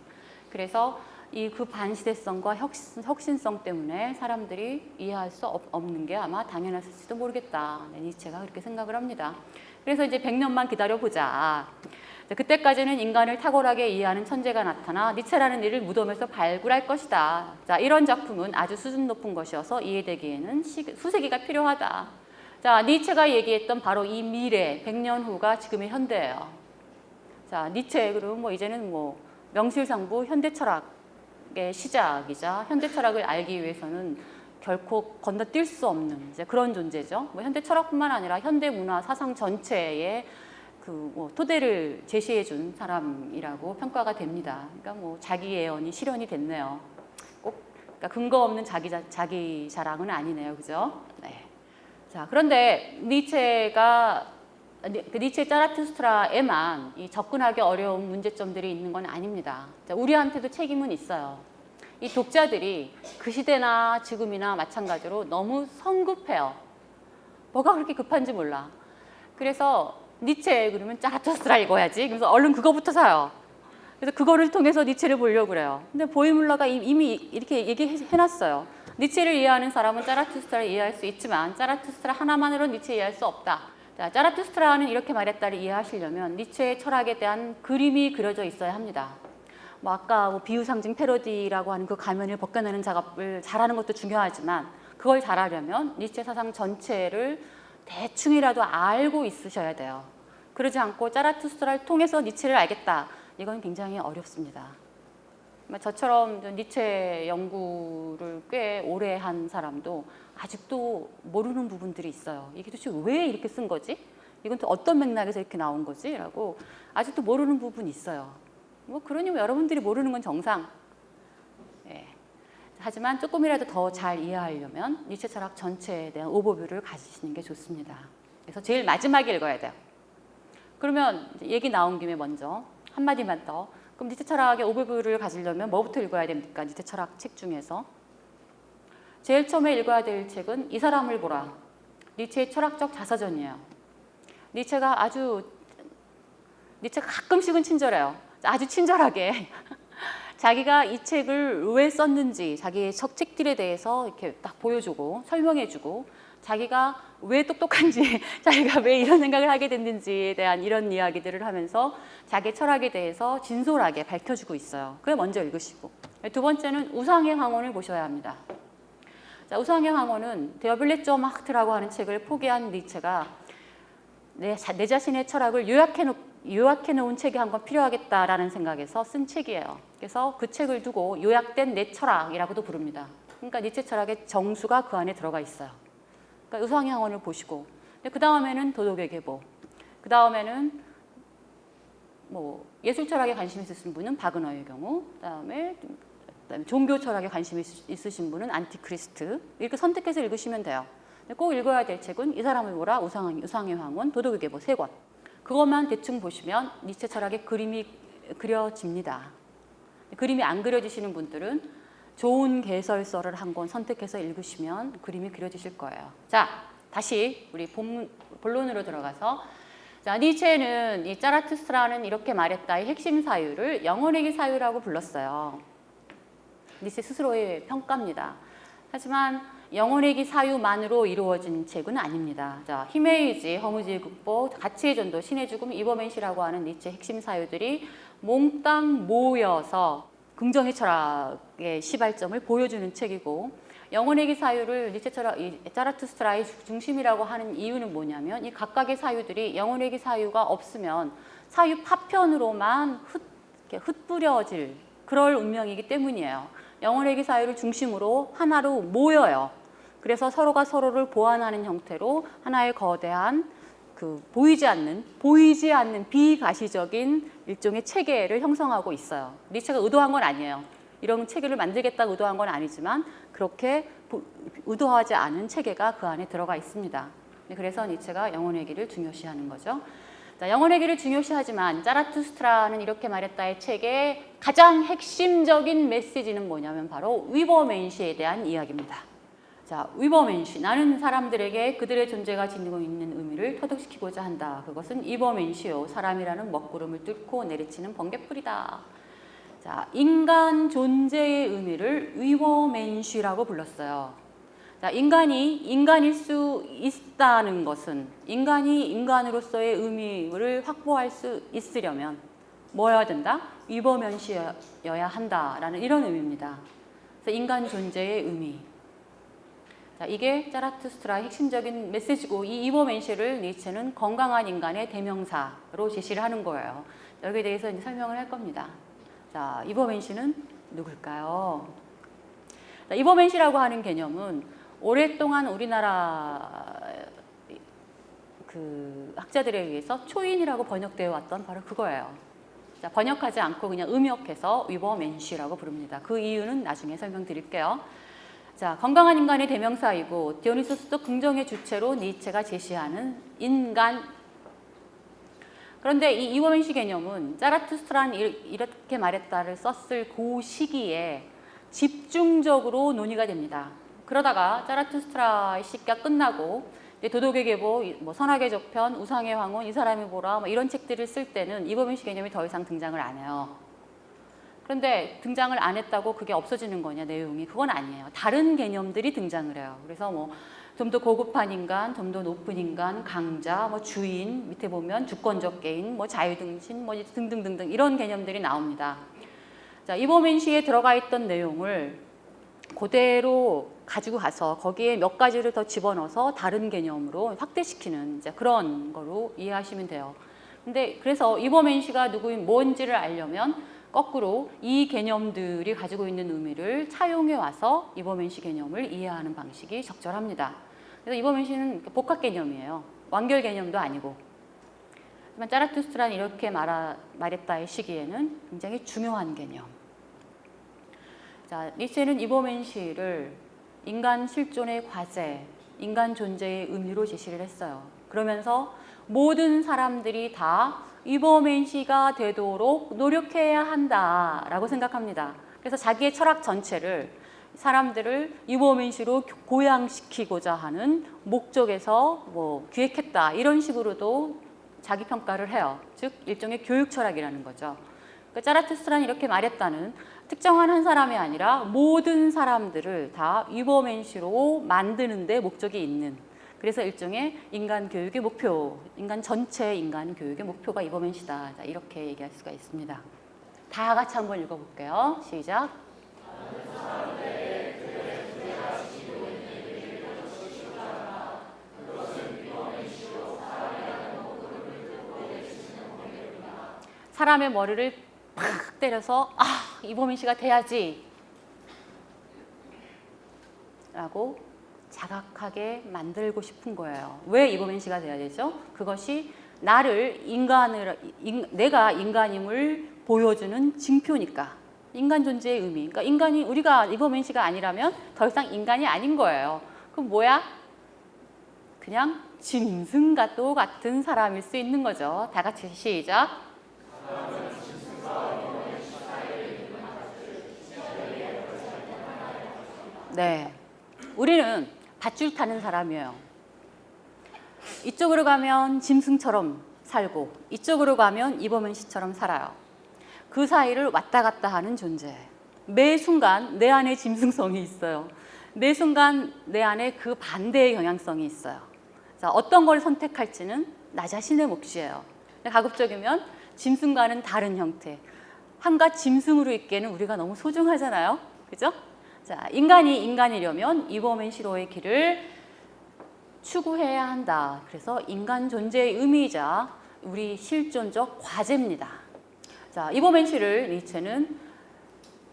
그래서 그 반시대성과 혁신성 때문에 사람들이 이해할 수 없는 게 아마 당연했을지도 모르겠다. 니체가 그렇게 생각을 합니다. 그래서 이제 100년만 기다려보자. 그때까지는 인간을 탁월하게 이해하는 천재가 나타나 니체라는 이를 무덤에서 발굴할 것이다. 자, 이런 작품은 아주 수준 높은 것이어서 이해되기에는 수세기가 필요하다. 자, 니체가 얘기했던 바로 이 미래, 100년 후가 지금의 현대예요. 자, 니체, 그리고 이제는 명실상부 현대 철학의 시작이자 현대 철학을 알기 위해서는 결코 건너뛸 수 없는 이제 그런 존재죠. 현대 철학뿐만 아니라 현대 문화 사상 전체의 토대를 제시해준 사람이라고 평가가 됩니다. 그러니까 자기 예언이 실현이 됐네요. 그러니까 근거 없는 자기 자랑은 아니네요, 그죠? 네. 자, 그런데 니체 자라투스트라에만 이 접근하기 어려운 문제점들이 있는 건 아닙니다. 자, 우리한테도 책임은 있어요. 이 독자들이 그 시대나 지금이나 마찬가지로 너무 성급해요. 뭐가 그렇게 급한지 몰라. 그래서 니체 그러면 짜라투스트라 읽어야지. 그래서 얼른 그거부터 사요. 그래서 그거를 통해서 니체를 보려고 그래요. 근데 보이물러가 이미 이렇게 얘기해놨어요. 니체를 이해하는 사람은 짜라투스트라를 이해할 수 있지만 짜라투스트라 하나만으로는 니체 이해할 수 없다. 자, 짜라투스트라는 이렇게 말했다를 이해하시려면 니체의 철학에 대한 그림이 그려져 있어야 합니다. 뭐 아까 뭐 비유상징 패러디라고 하는 그 가면을 벗겨내는 작업을 잘하는 것도 중요하지만 그걸 잘하려면 니체 사상 전체를 대충이라도 알고 있으셔야 돼요. 그러지 않고 짜라투스트라를 통해서 니체를 알겠다. 이건 굉장히 어렵습니다. 저처럼 니체 연구를 꽤 오래 한 사람도 아직도 모르는 부분들이 있어요. 이게 도대체 왜 이렇게 쓴 거지? 이건 또 어떤 맥락에서 이렇게 나온 거지? 라고 아직도 모르는 부분이 있어요. 뭐 그러니 여러분들이 모르는 건 정상. 예. 하지만 조금이라도 더 잘 이해하려면 니체 철학 전체에 대한 오버뷰를 가지시는 게 좋습니다. 그래서 제일 마지막에 읽어야 돼요. 그러면 얘기 나온 김에 먼저 한마디만 더. 그럼 니체 철학의 오버뷰를 가지려면 뭐부터 읽어야 됩니까? 니체 철학 책 중에서. 제일 처음에 읽어야 될 책은 이 사람을 보라. 니체의 철학적 자서전이에요. 니체가 가끔씩은 친절해요. 아주 친절하게 자기가 이 책을 왜 썼는지 자기의 책들에 대해서 이렇게 딱 보여주고 설명해주고 자기가 왜 똑똑한지 자기가 왜 이런 생각을 하게 됐는지에 대한 이런 이야기들을 하면서 자기 철학에 대해서 진솔하게 밝혀주고 있어요. 그걸 먼저 읽으시고 두 번째는 우상의 황혼을 보셔야 합니다. 자, 우상의 황혼은 데어빌레조 마흐트라고 하는 책을 포기한 니체가 내 자신의 철학을 요약해 놓은 책이 한 권 필요하겠다라는 생각에서 쓴 책이에요. 그래서 그 책을 두고 요약된 내 철학이라고도 부릅니다. 그러니까 니체 철학의 정수가 그 안에 들어가 있어요. 그러니까 우상의 황혼을 보시고 그 다음에는 도덕의 계보, 그 다음에는 뭐 예술 철학에 관심 있으신 분은 바그너의 경우, 그다음에 종교 철학에 관심 있으신 분은 안티크리스트 이렇게 선택해서 읽으시면 돼요. 꼭 읽어야 될 책은 이 사람을 보라, 우상의 황혼, 도덕의 계보 3권. 그것만 대충 보시면 니체 철학의 그림이 그려집니다. 그림이 안 그려지시는 분들은 좋은 개설서를 한 권 선택해서 읽으시면 그림이 그려지실 거예요. 자, 다시 우리 본론으로 들어가서 자, 니체는 이 짜라투스트라는 이렇게 말했다의 핵심 사유를 영혼회귀 사유라고 불렀어요. 니체 스스로의 평가입니다. 하지만 영혼회귀 사유만으로 이루어진 책은 아닙니다. 자, 힘의 의지, 허무지의 극복, 가치의 전도, 신의 죽음, 이버맨시라고 하는 니체 핵심 사유들이 몽땅 모여서 긍정의 철학의 시발점을 보여주는 책이고 영혼회귀 사유를 니체 철학, 짜라투스트라의 중심이라고 하는 이유는 뭐냐면 이 각각의 사유들이 영혼회귀 사유가 없으면 사유 파편으로만 흩뿌려질 그럴 운명이기 때문이에요. 영혼회귀 사유를 중심으로 하나로 모여요. 그래서 서로가 서로를 보완하는 형태로 하나의 거대한 보이지 않는 비가시적인 일종의 체계를 형성하고 있어요. 니체가 의도한 건 아니에요. 이런 체계를 만들겠다고 의도한 건 아니지만 그렇게 의도하지 않은 체계가 그 안에 들어가 있습니다. 그래서 니체가 영혼회귀를 중요시하는 거죠. 자, 영혼회귀를 중요시하지만 짜라투스트라는 이렇게 말했다의 책의 가장 핵심적인 메시지는 뭐냐면 바로 위버맨시에 대한 이야기입니다. 자, 위버맨시, 나는 사람들에게 그들의 존재가 지니고 있는 의미를 터득시키고자 한다. 그것은 위버맨시요, 사람이라는 먹구름을 뚫고 내리치는 번개풀이다. 자, 인간 존재의 의미를 위버맨시라고 불렀어요. 자, 인간이 인간일 수 있다는 것은 인간이 인간으로서의 의미를 확보할 수 있으려면 뭐여야 된다? 위버맨시여야 한다라는 이런 의미입니다. 그래서 인간 존재의 의미. 자, 이게 짜라투스트라의 핵심적인 메시지고 이 위버맨시를 니체는 건강한 인간의 대명사로 제시를 하는 거예요. 여기에 대해서 이제 설명을 할 겁니다. 자, 위버맨시는 누굴까요? 자, 위버맨시라고 하는 개념은 오랫동안 우리나라 학자들에 의해서 초인이라고 번역되어 왔던 바로 그거예요. 자, 번역하지 않고 그냥 음역해서 위버맨시라고 부릅니다. 그 이유는 나중에 설명드릴게요. 자, 건강한 인간의 대명사이고 디오니소스도 긍정의 주체로 니체가 제시하는 인간. 그런데 이 위버맨시 개념은 짜라투스트라는 이렇게 말했다를 썼을 그 시기에 집중적으로 논의가 됩니다. 그러다가 자라투스트라의 시기가 끝나고 도덕의 계보, 뭐 선악의 저편, 우상의 황혼, 이 사람이 뭐라 뭐 이런 책들을 쓸 때는 이범현 씨 개념이 더 이상 등장을 안 해요. 그런데 등장을 안 했다고 그게 없어지는 거냐 내용이 그건 아니에요. 다른 개념들이 등장을 해요. 그래서 뭐 좀 더 고급한 인간, 좀 더 높은 인간, 강자, 뭐 주인, 밑에 보면 주권적 개인, 뭐 자유등신, 뭐 등등등등 이런 개념들이 나옵니다. 자, 이범현 시에 들어가 있던 내용을 그대로 가지고 가서 거기에 몇 가지를 더 집어넣어서 다른 개념으로 확대시키는 이제 그런 거로 이해하시면 돼요. 근데 그래서 이범현 씨가 누구인 뭔지를 알려면 거꾸로 이 개념들이 가지고 있는 의미를 차용해 와서 이범현 씨 개념을 이해하는 방식이 적절합니다. 그래서 이범현 씨는 복합 개념이에요. 완결 개념도 아니고. 하지만 자라투스트라는 이렇게 말했다의 시기에는 굉장히 중요한 개념. 자, 니체는 이범현 시를 인간 실존의 과제, 인간 존재의 의미로 제시를 했어요. 그러면서 모든 사람들이 다 이범현 시가 되도록 노력해야 한다라고 생각합니다. 그래서 자기의 철학 전체를 사람들을 이범현 시로 고양시키고자 하는 목적에서 뭐 기획했다 이런 식으로도 자기 평가를 해요. 즉 일종의 교육 철학이라는 거죠. 그러니까 자라투스트라는 이렇게 말했다는 특정한 한 사람이 아니라 모든 사람들을 다 이범현 시로 만드는 데 목적이 있는 그래서 일종의 인간 교육의 목표, 인간 전체 인간 교육의 목표가 이범현 시다. 이렇게 얘기할 수가 있습니다. 다 같이 한번 읽어볼게요. 시작. 사람의 머리를 팍 때려서 이범현 씨가 돼야지 라고 자각하게 만들고 싶은 거예요. 왜 이범현 씨가 돼야 되죠? 그것이 나를 내가 인간임을 보여주는 징표니까. 인간 존재의 의미. 그러니까 우리가 이범현 씨가 아니라면 더 이상 인간이 아닌 거예요. 그럼 뭐야? 그냥 짐승과 똑같은 사람일 수 있는 거죠. 다 같이 시작. 네, 우리는 밧줄 타는 사람이에요. 이쪽으로 가면 짐승처럼 살고 이쪽으로 가면 이범현 씨처럼 살아요. 그 사이를 왔다 갔다 하는 존재. 매 순간 내 안에 짐승성이 있어요. 매 순간 내 안에 그 반대의 경향성이 있어요. 자, 어떤 걸 선택할지는 나 자신의 몫이에요. 가급적이면 짐승과는 다른 형태. 한갓 짐승으로 있기에는 우리가 너무 소중하잖아요. 그죠? 자, 인간이 인간이려면 이범현 시로의 길을 추구해야 한다. 그래서 인간 존재의 의미이자 우리 실존적 과제입니다. 자, 이범현 시를 니체는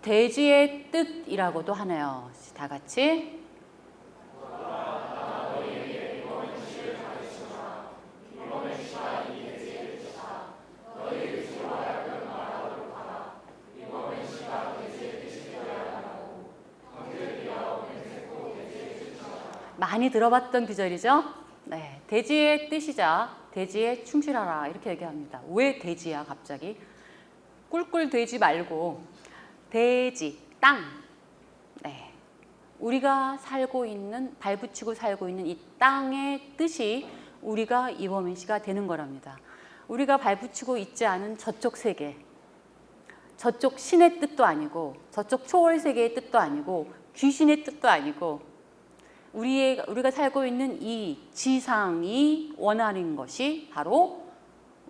대지의 뜻이라고도 하네요. 다 같이. 많이 들어봤던 구절이죠. 네, 대지의 뜻이자 대지에 충실하라 이렇게 얘기합니다. 왜 대지야 갑자기? 꿀꿀 돼지 말고 대지, 땅. 네, 우리가 살고 있는 발붙이고 살고 있는 이 땅의 뜻이 우리가 이범현 씨가 되는 거랍니다. 우리가 발붙이고 있지 않은 저쪽 세계, 저쪽 신의 뜻도 아니고 저쪽 초월 세계의 뜻도 아니고 귀신의 뜻도 아니고 우리가 살고 있는 이 지상이 원하는 것이 바로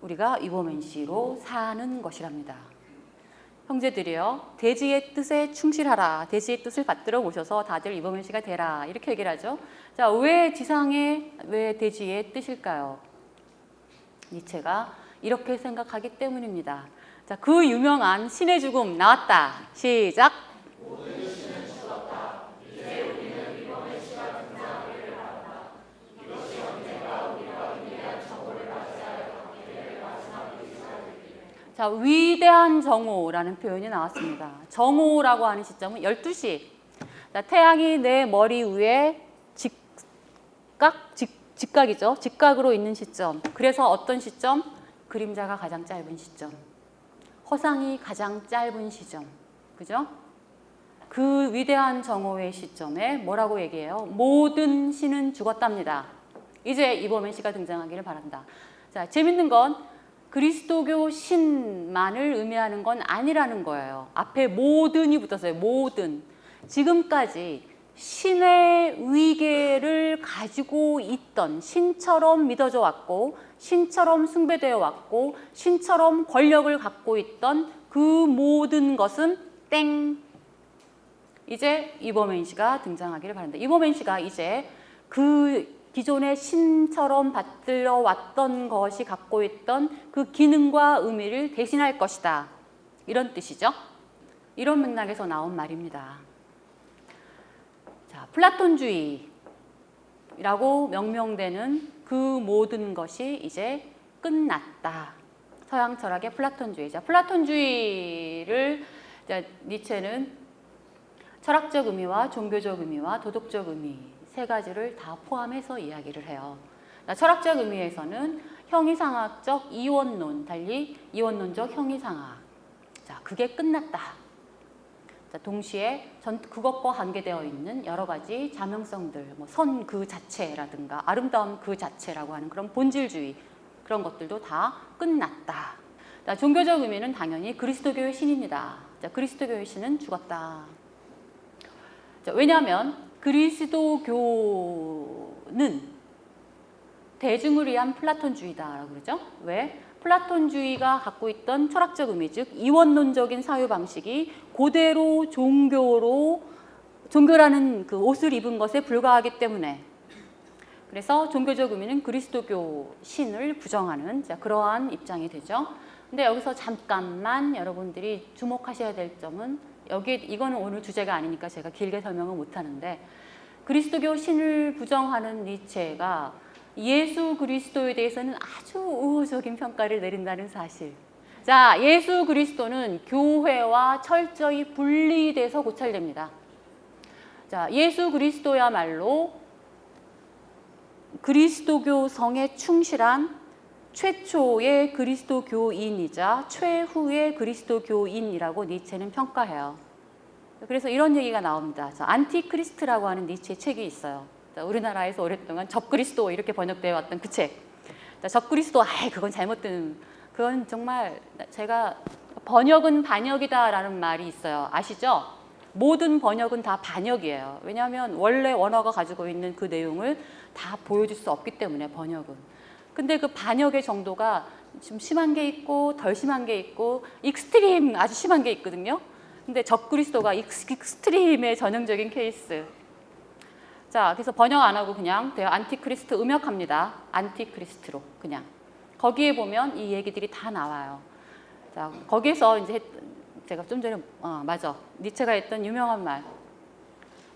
우리가 이범현 씨로 사는 것이랍니다. 형제들이요, 대지의 뜻에 충실하라. 대지의 뜻을 받들어 모셔서 다들 이범현 씨가 되라. 이렇게 얘기를 하죠. 자, 왜 대지의 뜻일까요? 니체가 이렇게 생각하기 때문입니다. 자, 그 유명한 신의 죽음 나왔다. 시작. 자, 위대한 정오라는 표현이 나왔습니다. 정오라고 하는 시점은 12시. 자, 태양이 내 머리 위에 직각이죠. 직각으로 있는 시점. 그래서 어떤 시점? 그림자가 가장 짧은 시점. 허상이 가장 짧은 시점. 그죠? 그 위대한 정오의 시점에 뭐라고 얘기해요? 모든 신은 죽었답니다. 이제 이범현 씨가 등장하기를 바란다. 자, 재밌는 건 그리스도교 신만을 의미하는 건 아니라는 거예요. 앞에 모든이 붙었어요. 모든. 지금까지 신의 위계를 가지고 있던, 신처럼 믿어져 왔고 신처럼 숭배되어 왔고 신처럼 권력을 갖고 있던 그 모든 것은 땡. 이제 이범현 씨가 등장하기를 바란다. 이범현 씨가 이제 그 기존의 신처럼 받들어 왔던 것이 갖고 있던 그 기능과 의미를 대신할 것이다. 이런 뜻이죠. 이런 맥락에서 나온 말입니다. 자, 플라톤주의라고 명명되는 그 모든 것이 이제 끝났다. 서양 철학의 플라톤주의. 자, 플라톤주의를 니체는 철학적 의미와 종교적 의미와 도덕적 의미 세 가지를 다 포함해서 이야기를 해요. 철학적 의미에서는 형이상학적 이원론, 달리 이원론적 형이상학. 자, 그게 끝났다. 자, 동시에 그것과 관계되어 있는 여러 가지 자명성들, 뭐 선 그 자체라든가 아름다움 그 자체라고 하는 그런 본질주의, 그런 것들도 다 끝났다. 자, 종교적 의미는 당연히 그리스도교의 신입니다. 자, 그리스도교의 신은 죽었다. 자, 왜냐하면 그리스도교는 대중을 위한 플라톤주의다라고 그러죠. 왜? 플라톤주의가 갖고 있던 철학적 의미, 즉 이원론적인 사유 방식이 그대로 종교라는 그 옷을 입은 것에 불과하기 때문에, 그래서 종교적 의미는 그리스도교 신을 부정하는, 자, 그러한 입장이 되죠. 근데 여기서 잠깐만 여러분들이 주목하셔야 될 점은, 이거는 오늘 주제가 아니니까 제가 길게 설명을 못 하는데, 그리스도교 신을 부정하는 니체가 예수 그리스도에 대해서는 아주 우호적인 평가를 내린다는 사실. 자, 예수 그리스도는 교회와 철저히 분리돼서 고찰됩니다. 자, 예수 그리스도야말로 그리스도교 성에 충실한 최초의 그리스도교인이자 최후의 그리스도교인이라고 니체는 평가해요. 그래서 이런 얘기가 나옵니다. 안티크리스트라고 하는 니체의 책이 있어요. 우리나라에서 오랫동안 적그리스도 이렇게 번역되어 왔던 그 책. 적그리스도, 그건 잘못된, 그건 정말 제가 번역은 반역이다라는 말이 있어요. 아시죠? 모든 번역은 다 반역이에요. 왜냐하면 원래 원어가 가지고 있는 그 내용을 다 보여줄 수 없기 때문에, 번역은. 근데 그 반역의 정도가 좀 심한 게 있고 덜 심한 게 있고 익스트림 아주 심한 게 있거든요. 근데 적그리스도가 익스트림의 전형적인 케이스. 자, 그래서 번역 안 하고 그냥 안티크리스트 음역합니다. 안티크리스트로 그냥. 거기에 보면 이 얘기들이 다 나와요. 자, 거기에서 이제 제가 좀 전에 맞아. 니체가 했던 유명한 말.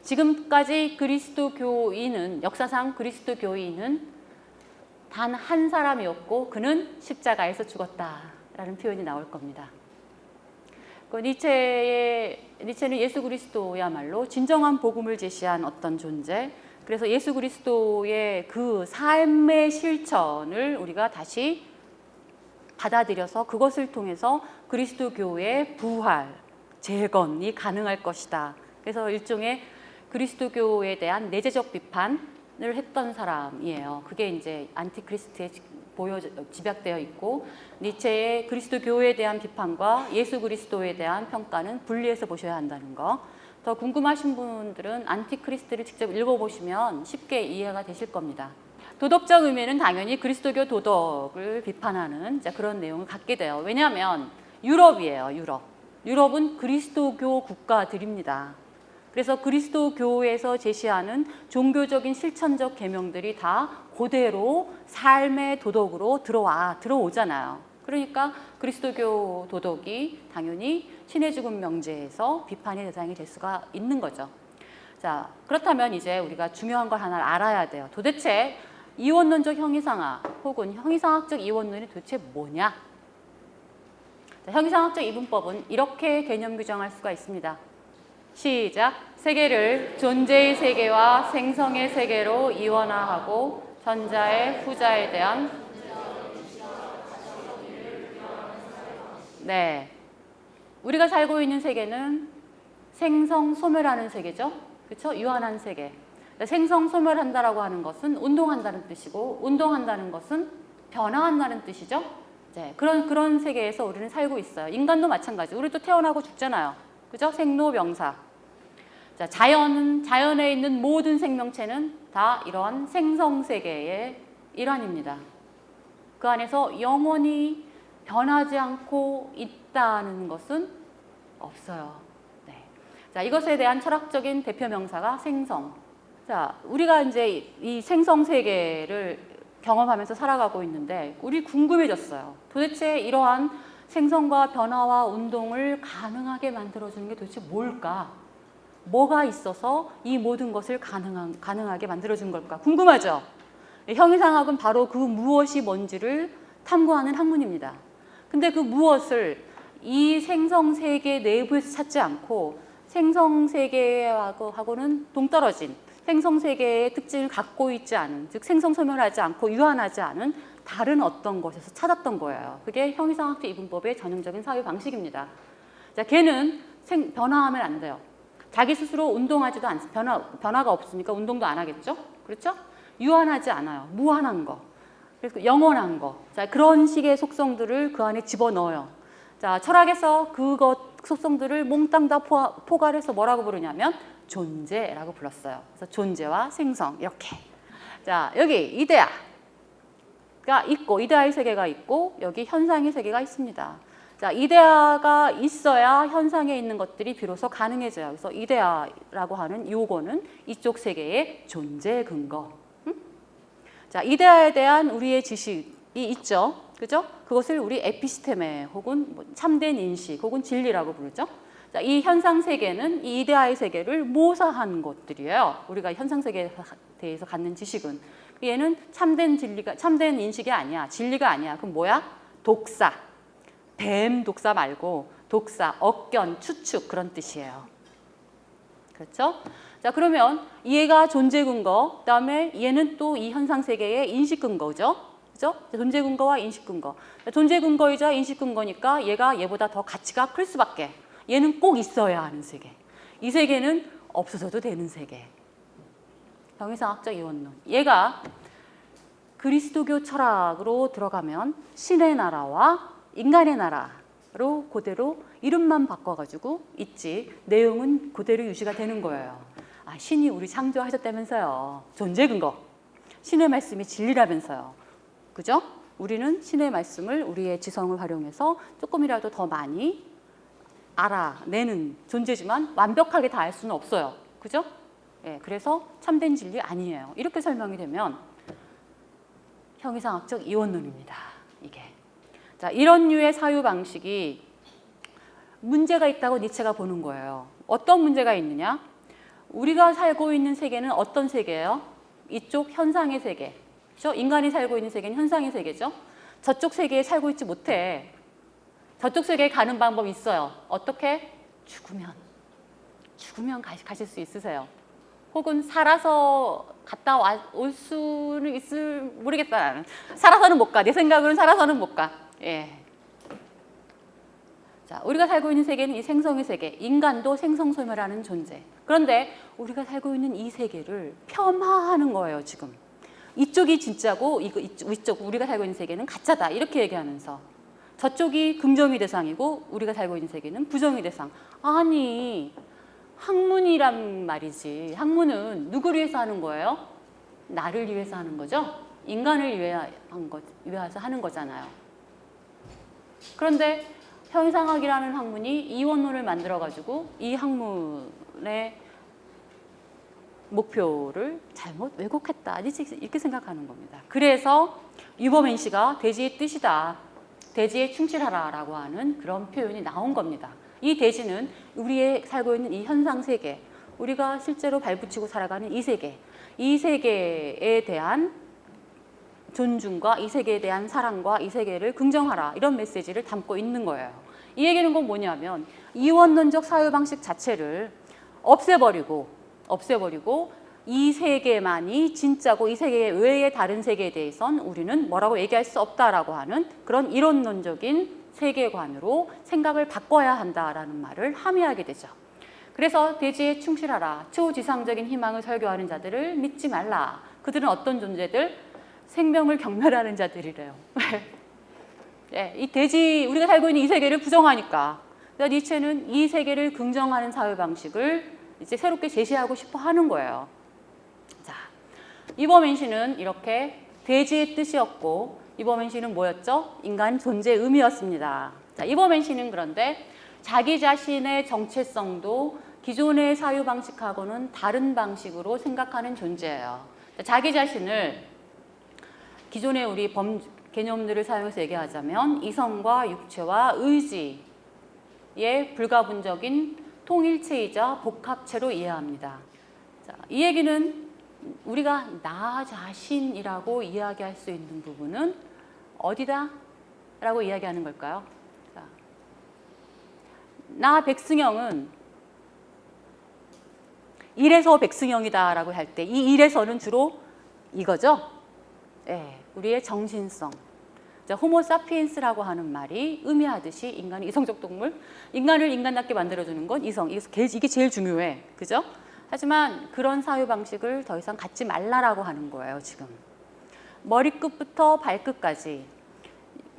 지금까지 그리스도교인은, 역사상 그리스도교인은 단 한 사람이었고 그는 십자가에서 죽었다라는 표현이 나올 겁니다. 니체는 예수 그리스도야말로 진정한 복음을 제시한 어떤 존재, 그래서 예수 그리스도의 그 삶의 실천을 우리가 다시 받아들여서 그것을 통해서 그리스도교의 부활, 재건이 가능할 것이다. 그래서 일종의 그리스도교에 대한 내재적 비판을 했던 사람이에요. 그게 이제 안티크리스트에 집약되어 있고, 니체의 그리스도교에 대한 비판과 예수 그리스도에 대한 평가는 분리해서 보셔야 한다는 거. 더 궁금하신 분들은 안티크리스트를 직접 읽어보시면 쉽게 이해가 되실 겁니다. 도덕적 의미는 당연히 그리스도교 도덕을 비판하는 그런 내용을 갖게 돼요. 왜냐하면 유럽이에요. 유럽은 그리스도교 국가들입니다. 그래서 그리스도교에서 제시하는 종교적인 실천적 계명들이 다 그대로 삶의 도덕으로 들어오잖아요. 그러니까 그리스도교 도덕이 당연히 신의 죽음 명제에서 비판의 대상이 될 수가 있는 거죠. 자, 그렇다면 이제 우리가 중요한 걸 하나 알아야 돼요. 도대체 이원론적 형이상학 혹은 형이상학적 이원론이 도대체 뭐냐? 자, 형이상학적 이분법은 이렇게 개념 규정할 수가 있습니다. 시작. 세계를 존재의 세계와 생성의 세계로 이원화하고 전자의 후자에 대한 우리가 살고 있는 세계는 생성 소멸하는 세계죠. 그렇죠? 유한한 세계. 생성 소멸한다라고 하는 것은 운동한다는 뜻이고, 운동한다는 것은 변화한다는 뜻이죠. 네, 그런 세계에서 우리는 살고 있어요. 인간도 마찬가지. 우리도 태어나고 죽잖아요. 그죠? 생로병사. 자, 자연에 있는 모든 생명체는 다 이러한 생성 세계의 일환입니다. 그 안에서 영원히 변하지 않고 있다는 것은 없어요. 네. 자, 이것에 대한 철학적인 대표 명사가 생성. 자, 우리가 이제 이 생성 세계를 경험하면서 살아가고 있는데 우리 궁금해졌어요. 도대체 이러한 생성과 변화와 운동을 가능하게 만들어주는 게 도대체 뭘까? 뭐가 있어서 이 모든 것을 가능하게 만들어준 걸까? 궁금하죠? 형이상학은 바로 그 무엇이 뭔지를 탐구하는 학문입니다. 근데 그 무엇을 이 생성세계 내부에서 찾지 않고 생성세계하고는 동떨어진 생성세계의 특징을 갖고 있지 않은, 즉 생성소멸하지 않고 유한하지 않은 다른 어떤 것에서 찾았던 거예요. 그게 형이상학적 이분법의 전형적인 사유 방식입니다. 자, 걔는 변화하면 안 돼요. 자기 스스로 운동하지도 않습니다. 변화가 없으니까 운동도 안 하겠죠? 그렇죠? 유한하지 않아요. 무한한 거. 그래서 영원한 거. 자, 그런 식의 속성들을 그 안에 집어넣어요. 자, 철학에서 그것 속성들을 몽땅 다 포괄해서 뭐라고 부르냐면 존재라고 불렀어요. 그래서 존재와 생성 이렇게. 자, 여기 이데아가 있고 이데아의 세계가 있고 여기 현상의 세계가 있습니다. 자, 이데아가 있어야 현상에 있는 것들이 비로소 가능해져요. 그래서 이데아라고 하는 요거는 이쪽 세계의 존재 근거. 자, 이데아에 대한 우리의 지식이 있죠. 그죠? 그것을 우리 에피스테메 혹은 참된 인식 혹은 진리라고 부르죠. 자, 이 현상 세계는 이 이데아의 세계를 모사한 것들이에요. 우리가 현상 세계에 대해서 갖는 지식은 얘는 참된 인식이 아니야. 진리가 아니야. 그럼 뭐야? 독사. 뱀 독사 말고 독사, 억견, 추측 그런 뜻이에요. 그렇죠? 자, 그러면 얘가 존재 근거, 그다음에 얘는 또 이 현상 세계의 인식 근거죠. 그죠? 존재 근거와 인식 근거. 존재 근거이자 인식 근거니까 얘가 얘보다 더 가치가 클 수밖에. 얘는 꼭 있어야 하는 세계. 이 세계는 없어져도 되는 세계. 형이상학적 이원론. 얘가 그리스도교 철학으로 들어가면 신의 나라와 인간의 나라로 그대로 이름만 바꿔가지고 있지 내용은 그대로 유지가 되는 거예요. 아, 신이 우리 창조하셨다면서요. 존재 근거. 신의 말씀이 진리라면서요. 그죠? 우리는 신의 말씀을 우리의 지성을 활용해서 조금이라도 더 많이 알아내는 존재지만 완벽하게 다 알 수는 없어요. 그죠? 예, 그래서 참된 진리 아니에요. 이렇게 설명이 되면 형이상학적 이원론입니다. 이게. 자, 이런 류의 사유 방식이 문제가 있다고 니체가 보는 거예요. 어떤 문제가 있느냐? 우리가 살고 있는 세계는 어떤 세계예요? 이쪽 현상의 세계. 그렇죠? 인간이 살고 있는 세계는 현상의 세계죠. 저쪽 세계에 살고 있지 못해. 저쪽 세계에 가는 방법이 있어요. 어떻게? 죽으면 가실 수 있으세요. 혹은 살아서 갔다 올 수는 모르겠다. 살아서는 못 가. 내 생각으로는 살아서는 못 가. 예. 자, 우리가 살고 있는 세계는 이 생성의 세계, 인간도 생성소멸하는 존재. 그런데 우리가 살고 있는 이 세계를 폄하하는 거예요, 지금. 이쪽이 진짜고 이쪽 우리가 살고 있는 세계는 가짜다. 이렇게 얘기하면서 저쪽이 긍정의 대상이고 우리가 살고 있는 세계는 부정의 대상. 아니, 학문이란 말이지. 학문은 누구를 위해서 하는 거예요? 나를 위해서 하는 거죠. 인간을 위해서 하는 거잖아요. 그런데 형이상학이라는 학문이 이원론을 만들어가지고 이 학문의 목표를 잘못 왜곡했다. 이렇게 생각하는 겁니다. 그래서 유범인 씨가 대지의 뜻이다. 대지에 충실하라라고 하는 그런 표현이 나온 겁니다. 이 대지는 우리의 살고 있는 이 현상 세계, 우리가 실제로 발붙이고 살아가는 이 세계에 대한 존중과 이 세계에 대한 사랑과 이 세계를 긍정하라 이런 메시지를 담고 있는 거예요. 이 얘기는 건 뭐냐면 이원론적 사유방식 자체를 없애버리고 이 세계만이 진짜고 이 세계 외의 다른 세계에 대해선 우리는 뭐라고 얘기할 수 없다라고 하는 그런 이론론적인 세계관으로 생각을 바꿔야 한다라는 말을 함의하게 되죠. 그래서 대지에 충실하라. 초지상적인 희망을 설교하는 자들을 믿지 말라. 그들은 어떤 존재들? 생명을 경멸하는 자들이래요. 네, 이 대지, 우리가 살고 있는 이 세계를 부정하니까. 그래서 니체는 이 세계를 긍정하는 사회 방식을 이제 새롭게 제시하고 싶어 하는 거예요. 자, 이버맨시는 이렇게 대지의 뜻이었고, 이버맨시는 뭐였죠? 인간 존재의 의미였습니다. 자, 이버맨시는 그런데 자기 자신의 정체성도 기존의 사유 방식하고는 다른 방식으로 생각하는 존재예요. 자기 자신을 기존의 우리 개념들을 사용해서 얘기하자면 이성과 육체와 의지의 불가분적인 통일체이자 복합체로 이해합니다. 자, 이 얘기는 우리가 나 자신이라고 이야기할 수 있는 부분은 어디다? 라고 이야기하는 걸까요? 자, 나 백승영은 이래서 백승영이다 라고 할 때 이 이래서는 주로 이거죠? 네, 우리의 정신성. 호모사피엔스라고 하는 말이 의미하듯이 인간은 이성적 동물, 인간을 인간답게 만들어주는 건 이성, 이게 제일 중요해. 그죠? 하지만 그런 사유 방식을 더 이상 갖지 말라라고 하는 거예요, 지금. 머리끝부터 발끝까지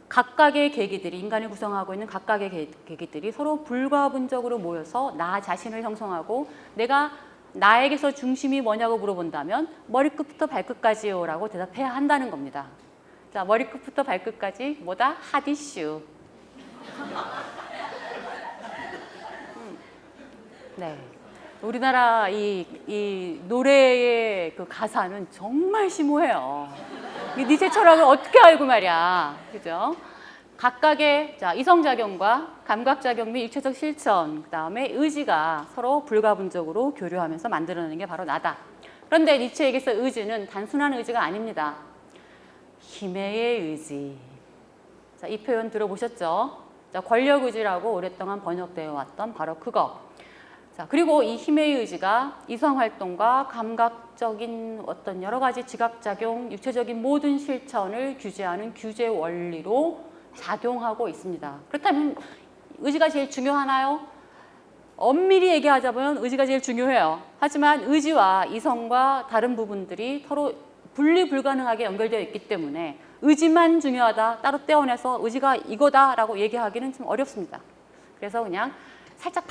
각각의 계기들이, 인간을 구성하고 있는 각각의 계기들이 서로 불가분적으로 모여서 나 자신을 형성하고 내가 나에게서 중심이 뭐냐고 물어본다면 머리끝부터 발끝까지요 라고 대답해야 한다는 겁니다. 자, 머리끝부터 발끝까지 뭐다? 핫이슈. 네. 우리나라 이 노래의 그 가사는 정말 심오해요. 니체 철학을 어떻게 알고 말이야. 그죠? 각각의 이성작용과 감각작용 및 육체적 실천, 그 다음에 의지가 서로 불가분적으로 교류하면서 만들어내는 게 바로 나다. 그런데 니체에게서 의지는 단순한 의지가 아닙니다. 힘의 의지. 자, 이 표현 들어보셨죠? 자, 권력의지라고 오랫동안 번역되어 왔던 바로 그거. 자, 그리고 이 힘의 의지가 이성활동과 감각적인 어떤 여러 가지 지각작용, 육체적인 모든 실천을 규제하는 규제 원리로 작용하고 있습니다. 그렇다면 의지가 제일 중요하나요? 엄밀히 얘기하자면 의지가 제일 중요해요. 하지만 의지와 이성과 다른 부분들이 서로 분리 불가능하게 연결되어 있기 때문에 의지만 중요하다, 따로 떼어내서 의지가 이거다라고 얘기하기는 좀 어렵습니다. 그래서 그냥 살짝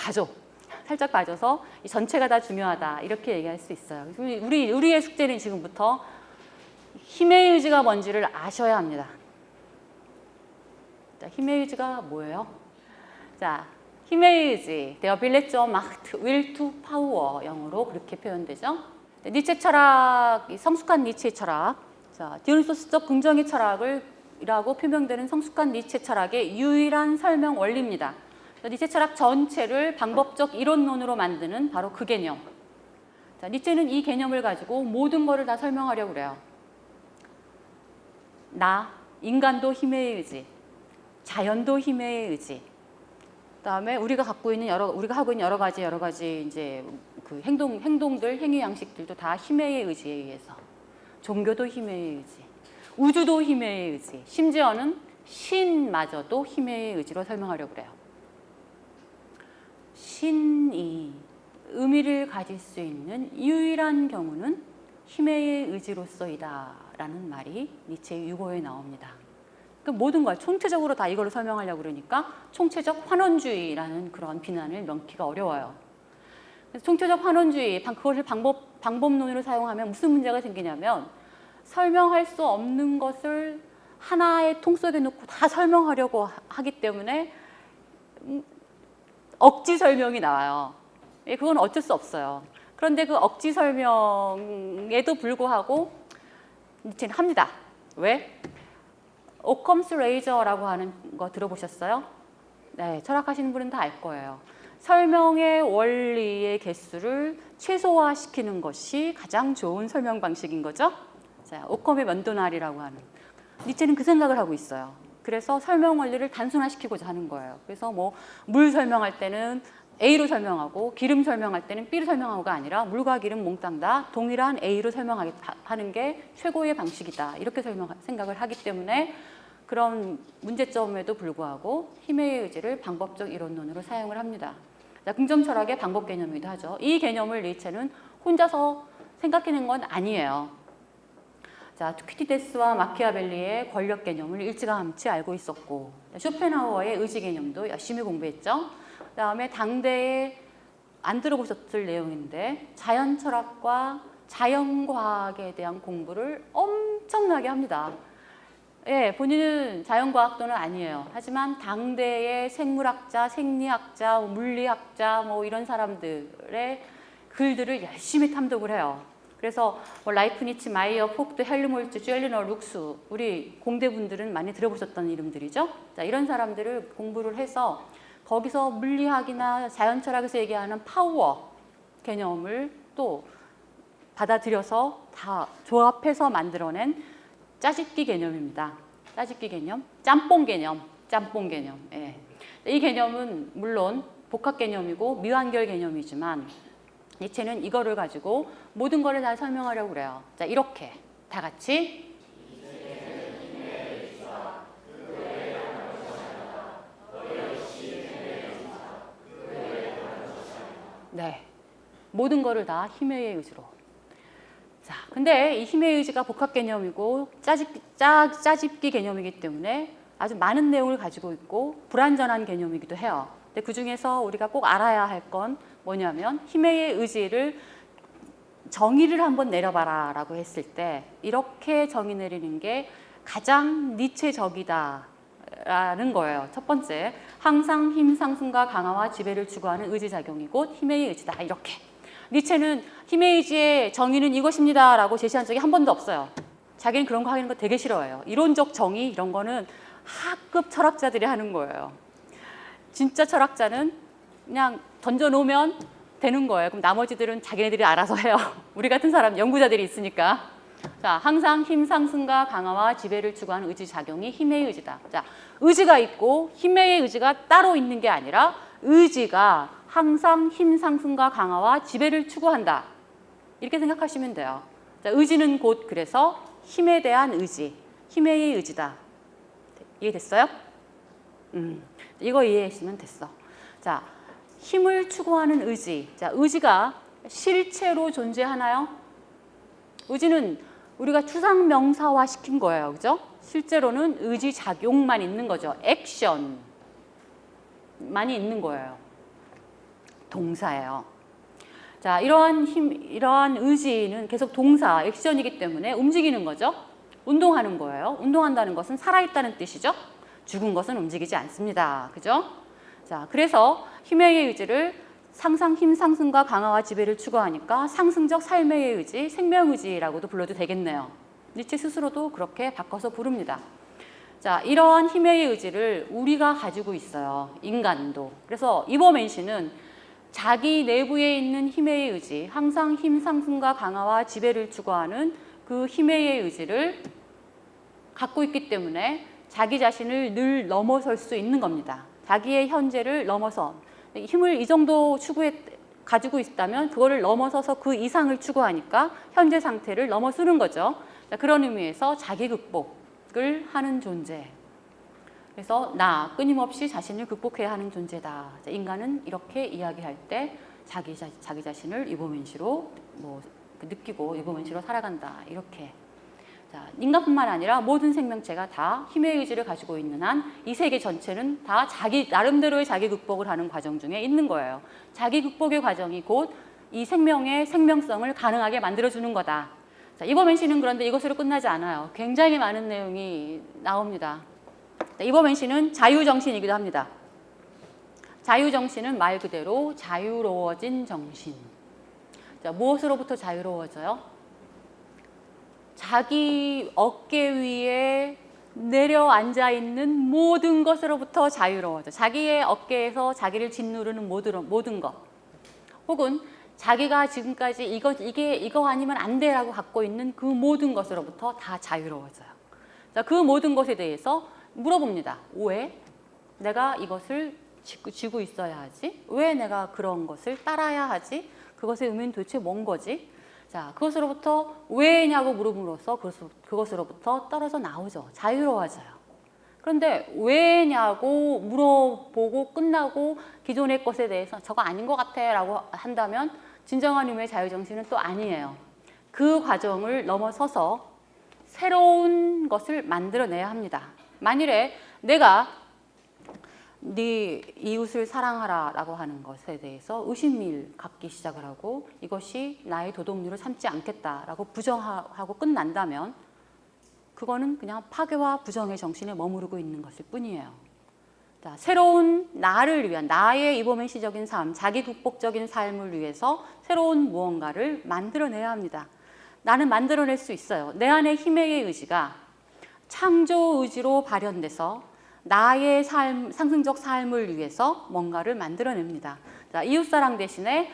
봐줘서 이 전체가 다 중요하다 이렇게 얘기할 수 있어요. 우리의 숙제는 지금부터 힘의 의지가 뭔지를 아셔야 합니다. 자, 힘의 의지가 뭐예요? 자, 힘의 의지, Der Wille zur Macht, Will to Power 영어로 그렇게 표현되죠. 니체 철학, 성숙한 니체 철학, 자, 디오니소스적 긍정의 철학이라고 표명되는 성숙한 니체 철학의 유일한 설명 원리입니다. 니체 철학 전체를 방법적 이론론으로 만드는 바로 그 개념. 자, 니체는 이 개념을 가지고 모든 것을 다 설명하려고 그래요. 인간도 힘의 의지, 자연도 힘의 의지. 그다음에 우리가 하고 있는 여러 가지 이제 그 행동들, 행위 양식들도 다 힘의 의지에 의해서. 종교도 힘의 의지, 우주도 힘의 의지, 심지어는 신마저도 힘의 의지로 설명하려고 그래요. 신이 의미를 가질 수 있는 유일한 경우는 힘의 의지로서이다라는 말이 니체의 유고에 나옵니다. 모든 걸 총체적으로 다 이걸로 설명하려고 그러니까 총체적 환원주의라는 그런 비난을 명기가 어려워요. 그래서 총체적 환원주의, 그것을 방법론으로 사용하면 무슨 문제가 생기냐면 설명할 수 없는 것을 하나의 통 속에 놓고 다 설명하려고 하기 때문에 억지 설명이 나와요. 그건 어쩔 수 없어요. 그런데 그 억지 설명에도 불구하고 니체는 합니다. 왜? 오컴스 레이저라고 하는 거 들어보셨어요? 네, 철학하시는 분은 다 알 거예요. 설명의 원리의 개수를 최소화시키는 것이 가장 좋은 설명 방식인 거죠. 자, 오컴의 면도날이라고 하는. 니체는 그 생각을 하고 있어요. 그래서 설명 원리를 단순화시키고자 하는 거예요. 그래서 물 설명할 때는 A로 설명하고 기름 설명할 때는 B로 설명하고가 아니라 물과 기름 몽땅 다 동일한 A로 설명하는 게 최고의 방식이다. 이렇게 생각을 하기 때문에 그런 문제점에도 불구하고 힘의 의지를 방법적 이론론으로 사용을 합니다. 자, 긍정 철학의 방법 개념이기도 하죠. 이 개념을 니체는 혼자서 생각해낸 건 아니에요. 자, 투키디데스와 마키아벨리의 권력 개념을 일찌감치 알고 있었고, 쇼펜하우어의 의지 개념도 열심히 공부했죠. 그 다음에 당대에 안 들어보셨을 내용인데 자연 철학과 자연과학에 대한 공부를 엄청나게 합니다. 예, 본인은 자연과학도는 아니에요. 하지만 당대의 생물학자, 생리학자, 물리학자 뭐 이런 사람들의 글들을 열심히 탐독을 해요. 그래서 뭐 라이프니츠, 마이어, 폭트, 헬르몰츠, 쾨리너, 룩스, 우리 공대분들은 많이 들어보셨던 이름들이죠. 자, 이런 사람들을 공부를 해서 거기서 물리학이나 자연철학에서 얘기하는 파워 개념을 또 받아들여서 다 조합해서 만들어낸 짜집기 개념입니다. 짜집기 개념, 짬뽕 개념, 짬뽕 개념. 예. 이 개념은 물론 복합 개념이고 미완결 개념이지만 니체는 이거를 가지고 모든 거를 다 설명하려고 그래요. 자, 이렇게 다 같이 네, 모든 거를 다 힘의 의지로. 자, 근데 이 힘의 의지가 복합 개념이고 짜집기 개념이기 때문에 아주 많은 내용을 가지고 있고 불완전한 개념이기도 해요. 근데 그 중에서 우리가 꼭 알아야 할 건 뭐냐면 힘의 의지를 정의를 한번 내려봐라 라고 했을 때 이렇게 정의 내리는 게 가장 니체적이다 라는 거예요. 첫 번째, 항상 힘 상승과 강화와 지배를 추구하는 의지작용이 곧 힘의 의지다. 이렇게. 니체는 힘의 의지의 정의는 이것입니다 라고 제시한 적이 한 번도 없어요. 자기는 그런 거 하는 거 되게 싫어해요. 이론적 정의 이런 거는 하급 철학자들이 하는 거예요. 진짜 철학자는 그냥 던져놓으면 되는 거예요. 그럼 나머지들은 자기네들이 알아서 해요. 우리 같은 사람, 연구자들이 있으니까. 자, 항상 힘 상승과 강화와 지배를 추구하는 의지작용이 힘의 의지다. 자, 의지가 있고 힘의 의지가 따로 있는 게 아니라 의지가 항상 힘 상승과 강화와 지배를 추구한다. 이렇게 생각하시면 돼요. 자, 의지는 곧 그래서 힘에 대한 의지, 힘의 의지다. 이해됐어요? 이거 이해하시면 됐어. 자, 힘을 추구하는 의지. 자, 의지가 실체로 존재하나요? 의지는 우리가 추상명사화 시킨 거예요. 그죠? 실제로는 의지작용만 있는 거죠. 액션만이 있는 거예요. 동사예요. 자, 이러한 의지는 계속 동사, 액션이기 때문에 움직이는 거죠. 운동하는 거예요. 운동한다는 것은 살아있다는 뜻이죠. 죽은 것은 움직이지 않습니다. 그죠? 자, 그래서 힘의 의지를 상상 힘 상승과 강화와 지배를 추구하니까 상승적 삶의 의지, 생명의지라고도 불러도 되겠네요. 니체 스스로도 그렇게 바꿔서 부릅니다. 자, 이러한 힘의 의지를 우리가 가지고 있어요. 인간도. 그래서 이버맨시는 자기 내부에 있는 힘의 의지, 항상 힘 상승과 강화와 지배를 추구하는 그 힘의 의지를 갖고 있기 때문에 자기 자신을 늘 넘어설 수 있는 겁니다. 자기의 현재를 넘어서 힘을 이 정도 가지고 있다면 그거를 넘어서서 그 이상을 추구하니까 현재 상태를 넘어서는 거죠. 자, 그런 의미에서 자기 극복을 하는 존재. 그래서 끊임없이 자신을 극복해야 하는 존재다. 자, 인간은 이렇게 이야기할 때 자기 자신을 이버맨시로 느끼고 이버맨시로 살아간다. 이렇게. 자, 인간뿐만 아니라 모든 생명체가 다 힘의 의지를 가지고 있는 한 이 세계 전체는 다 나름대로의 자기 극복을 하는 과정 중에 있는 거예요. 자기 극복의 과정이 곧 이 생명의 생명성을 가능하게 만들어주는 거다. 자, 이버맨시는 그런데 이것으로 끝나지 않아요. 굉장히 많은 내용이 나옵니다. 자, 이버맨시는 자유정신이기도 합니다. 자유정신은 말 그대로 자유로워진 정신. 자, 무엇으로부터 자유로워져요? 자기 어깨 위에 내려앉아 있는 모든 것으로부터 자유로워져. 자기의 어깨에서 자기를 짓누르는 모든 것. 혹은 자기가 지금까지 이거 아니면 안 돼라고 갖고 있는 그 모든 것으로부터 다 자유로워져요. 자, 그 모든 것에 대해서 물어봅니다. 왜 내가 이것을 쥐고 있어야 하지? 왜 내가 그런 것을 따라야 하지? 그것의 의미는 도대체 뭔 거지? 자, 그것으로부터 왜냐고 물음으로써 그것으로부터 떨어져 나오죠. 자유로워져요. 그런데 왜냐고 물어보고 끝나고 기존의 것에 대해서 저거 아닌 것 같아 라고 한다면 진정한 의미의 자유정신은 또 아니에요. 그 과정을 넘어서서 새로운 것을 만들어내야 합니다. 만일에 내가 네 이웃을 사랑하라 라고 하는 것에 대해서 의심을 갖기 시작을 하고 이것이 나의 도덕률을 삼지 않겠다라고 부정하고 끝난다면 그거는 그냥 파괴와 부정의 정신에 머무르고 있는 것일 뿐이에요. 자, 새로운 나를 위한 나의 이범행시적인 삶, 자기 극복적인 삶을 위해서 새로운 무언가를 만들어내야 합니다. 나는 만들어낼 수 있어요. 내 안에 힘의 의지가 창조 의지로 발현돼서 나의 삶, 상승적 삶을 위해서 뭔가를 만들어냅니다. 자, 이웃사랑 대신에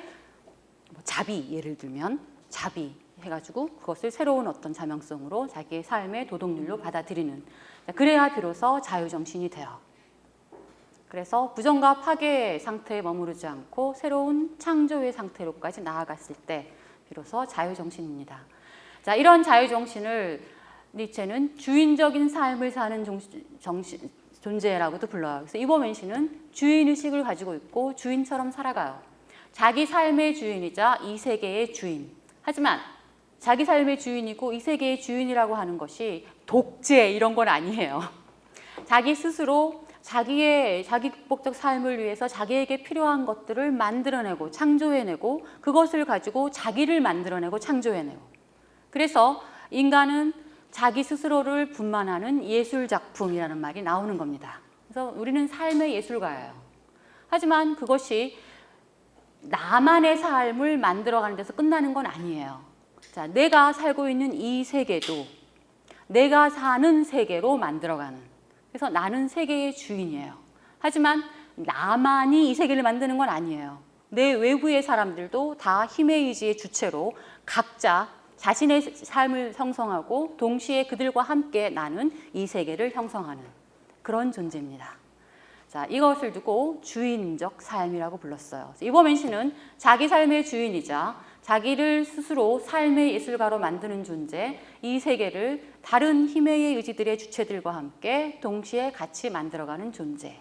자비, 예를 들면 자비 해가지고 그것을 새로운 어떤 자명성으로 자기의 삶의 도덕률로 받아들이는, 그래야 비로소 자유정신이 돼요. 그래서 부정과 파괴의 상태에 머무르지 않고 새로운 창조의 상태로까지 나아갔을 때 비로소 자유정신입니다. 자, 이런 자유정신을 니체는 주인적인 삶을 사는 존재라고도 불러요. 그래서 이범엔 씨는 주인의식을 가지고 있고 주인처럼 살아가요. 자기 삶의 주인이자 이 세계의 주인. 하지만 자기 삶의 주인이고 이 세계의 주인이라고 하는 것이 독재 이런 건 아니에요. 자기 스스로 자기 극복적 삶을 위해서 자기에게 필요한 것들을 만들어내고 창조해내고 그것을 가지고 자기를 만들어내고 창조해내고, 그래서 인간은 자기 스스로를 분만하는 예술작품이라는 말이 나오는 겁니다. 그래서 우리는 삶의 예술가예요. 하지만 그것이 나만의 삶을 만들어가는 데서 끝나는 건 아니에요. 자, 내가 살고 있는 이 세계도 내가 사는 세계로 만들어가는, 그래서 나는 세계의 주인이에요. 하지만 나만이 이 세계를 만드는 건 아니에요. 내 외부의 사람들도 다 힘의 의지의 주체로 각자 자신의 삶을 형성하고 동시에 그들과 함께 나는 이 세계를 형성하는 그런 존재입니다. 자, 이것을 두고 주인적 삶이라고 불렀어요. 이범엔 씨는 자기 삶의 주인이자 자기를 스스로 삶의 예술가로 만드는 존재, 이 세계를 다른 힘의 의지들의 주체들과 함께 동시에 같이 만들어가는 존재.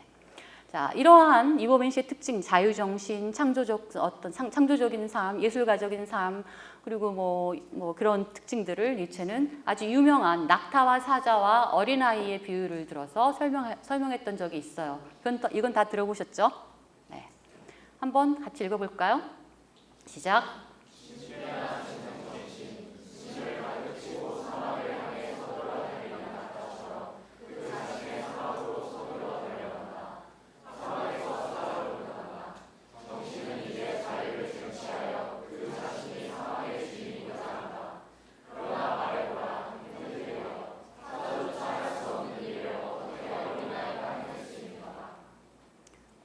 자, 이러한 이범엔 씨의 특징, 자유정신, 창조적인 삶, 예술가적인 삶, 그리고 뭐 그런 특징들을 니체는 아주 유명한 낙타와 사자와 어린아이의 비유를 들어서 설명했던 적이 있어요. 이건 다 들어보셨죠? 네. 한번 같이 읽어볼까요? 시작.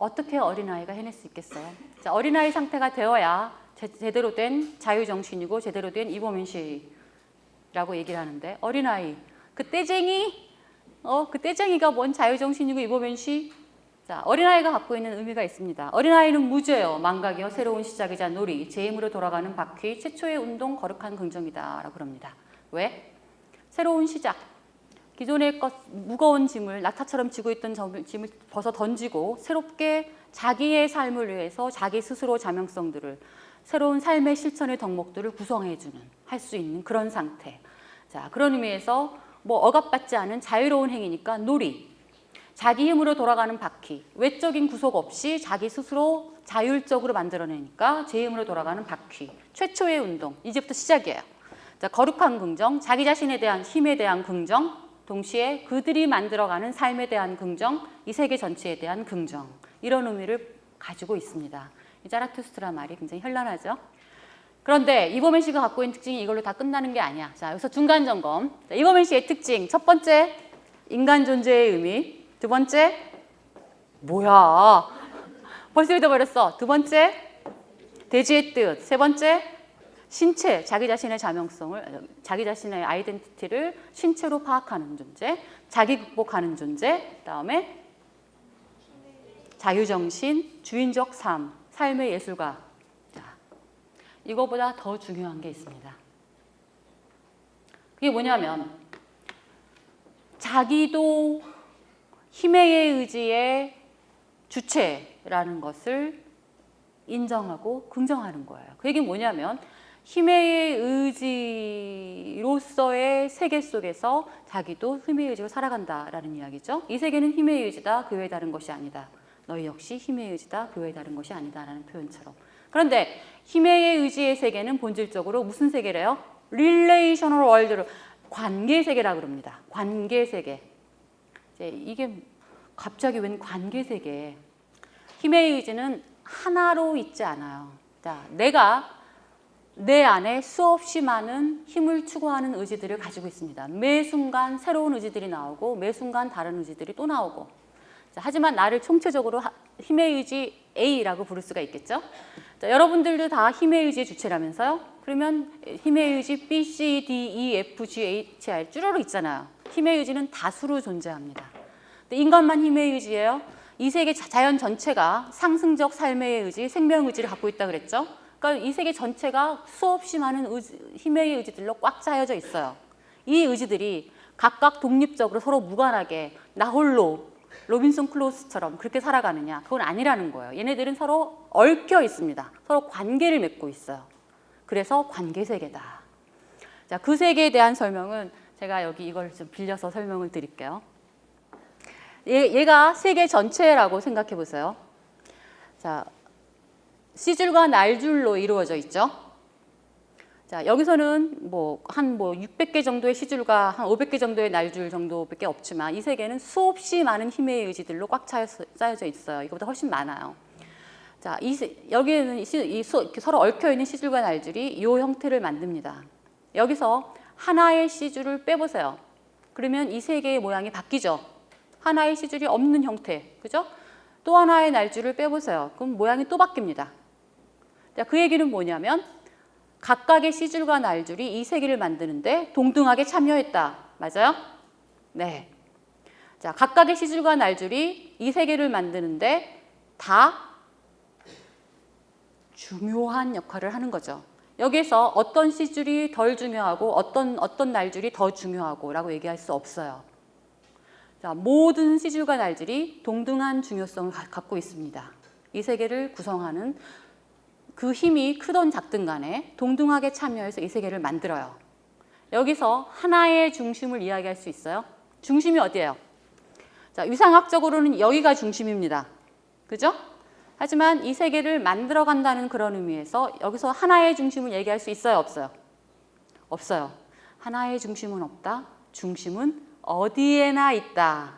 어떻게 어린아이가 해낼 수 있겠어요? 자, 어린아이 상태가 되어야 제대로 된 자유정신이고 제대로 된 이범인시라고 얘기를 하는데, 어린아이, 그 떼쟁이가 뭔 자유정신이고 이범인시? 자, 어린아이가 갖고 있는 의미가 있습니다. 어린아이는 무죄요, 망각이요, 새로운 시작이자 놀이, 제 힘으로 돌아가는 바퀴, 최초의 운동, 거룩한 긍정이다 라고 그럽니다. 왜? 새로운 시작. 기존의 무거운 짐을, 낙타처럼 지고 있던 짐을 벗어 던지고 새롭게 자기의 삶을 위해서 자기 스스로 자명성들을, 새로운 삶의 실천의 덕목들을 구성해주는, 할 수 있는 그런 상태. 자, 그런 의미에서 억압받지 않은 자유로운 행위니까 놀이, 자기 힘으로 돌아가는 바퀴, 외적인 구속 없이 자기 스스로 자율적으로 만들어내니까 제 힘으로 돌아가는 바퀴, 최초의 운동, 이제부터 시작이에요. 자, 거룩한 긍정, 자기 자신에 대한 힘에 대한 긍정, 동시에 그들이 만들어가는 삶에 대한 긍정, 이 세계 전체에 대한 긍정, 이런 의미를 가지고 있습니다. 이 자라투스트라 말이 굉장히 현란하죠. 그런데 이범엔 씨가 갖고 있는 특징이 이걸로 다 끝나는 게 아니야. 자, 여기서 중간 점검. 자, 이범엔 씨의 특징, 첫 번째, 인간 존재의 의미. 두 번째, 뭐야? 벌써 잊어버렸어. 두 번째, 대지의 뜻. 세 번째, 신체, 자기 자신의 자명성을, 자기 자신의 아이덴티티를 신체로 파악하는 존재, 자기 극복하는 존재, 그다음에 자유정신, 주인적 삶, 삶의 예술가. 자, 이거보다 더 중요한 게 있습니다. 그게 뭐냐면 자기도 힘의 의지의 주체라는 것을 인정하고 긍정하는 거예요. 그 얘기는 뭐냐면 힘의 의지로서의 세계 속에서 자기도 힘의 의지로 살아간다라는 이야기죠. 이 세계는 힘의 의지다. 그 외에 다른 것이 아니다. 너희 역시 힘의 의지다. 그 외에 다른 것이 아니다라는 표현처럼. 그런데 힘의 의지의 세계는 본질적으로 무슨 세계래요? 릴레이셔널 월드로 관계 세계라고 그럽니다. 관계 세계. 이게 갑자기 웬 관계 세계? 힘의 의지는 하나로 있지 않아요. 자, 내가 내 안에 수없이 많은 힘을 추구하는 의지들을 가지고 있습니다. 매 순간 새로운 의지들이 나오고 매 순간 다른 의지들이 또 나오고. 자, 하지만 나를 총체적으로 힘의 의지 A라고 부를 수가 있겠죠. 자, 여러분들도 다 힘의 의지의 주체라면서요. 그러면 힘의 의지 B, C, D, E, F, G, H, I 쭈루루 있잖아요. 힘의 의지는 다수로 존재합니다. 근데 인간만 힘의 의지예요. 이 세계 자연 전체가 상승적 삶의 의지, 생명 의지를 갖고 있다 그랬죠. 그러니까 이 세계 전체가 수없이 많은 힘의 의지들로 꽉 짜여져 있어요. 이 의지들이 각각 독립적으로 서로 무관하게 나 홀로 로빈슨 클로스처럼 그렇게 살아가느냐? 그건 아니라는 거예요. 얘네들은 서로 얽혀 있습니다. 서로 관계를 맺고 있어요. 그래서 관계 세계다. 자, 그 세계에 대한 설명은 제가 여기 이걸 좀 빌려서 설명을 드릴게요. 얘가 세계 전체라고 생각해 보세요. 자, C줄과 날줄로 이루어져 있죠. 자, 여기서는 한 600개 정도의 C줄과 한 500개 정도의 날줄 정도밖에 없지만 이 세계는 수없이 많은 힘의 의지들로 꽉 짜여져 있어요. 이거보다 훨씬 많아요. 자, 여기에는 서로 얽혀 있는 C줄과 날줄이 이 형태를 만듭니다. 여기서 하나의 C줄을 빼보세요. 그러면 이 세계의 모양이 바뀌죠. 하나의 C줄이 없는 형태, 그죠? 또 하나의 날줄을 빼보세요. 그럼 모양이 또 바뀝니다. 자, 그 얘기는 뭐냐면 각각의 C줄과 날줄이 이 세계를 만드는데 동등하게 참여했다. 맞아요? 네. 자, 각각의 C줄과 날줄이 이 세계를 만드는데 다 중요한 역할을 하는 거죠. 여기서 어떤 C줄이 덜 중요하고 어떤 날줄이 더 중요하고 라고 얘기할 수 없어요. 자, 모든 C줄과 날줄이 동등한 중요성을 갖고 있습니다. 이 세계를 구성하는 그 힘이 크든 작든 간에 동등하게 참여해서 이 세계를 만들어요. 여기서 하나의 중심을 이야기할 수 있어요. 중심이 어디예요? 자, 위상학적으로는 여기가 중심입니다. 그죠? 하지만 이 세계를 만들어 간다는 그런 의미에서 여기서 하나의 중심을 얘기할 수 있어요? 없어요? 없어요. 하나의 중심은 없다. 중심은 어디에나 있다.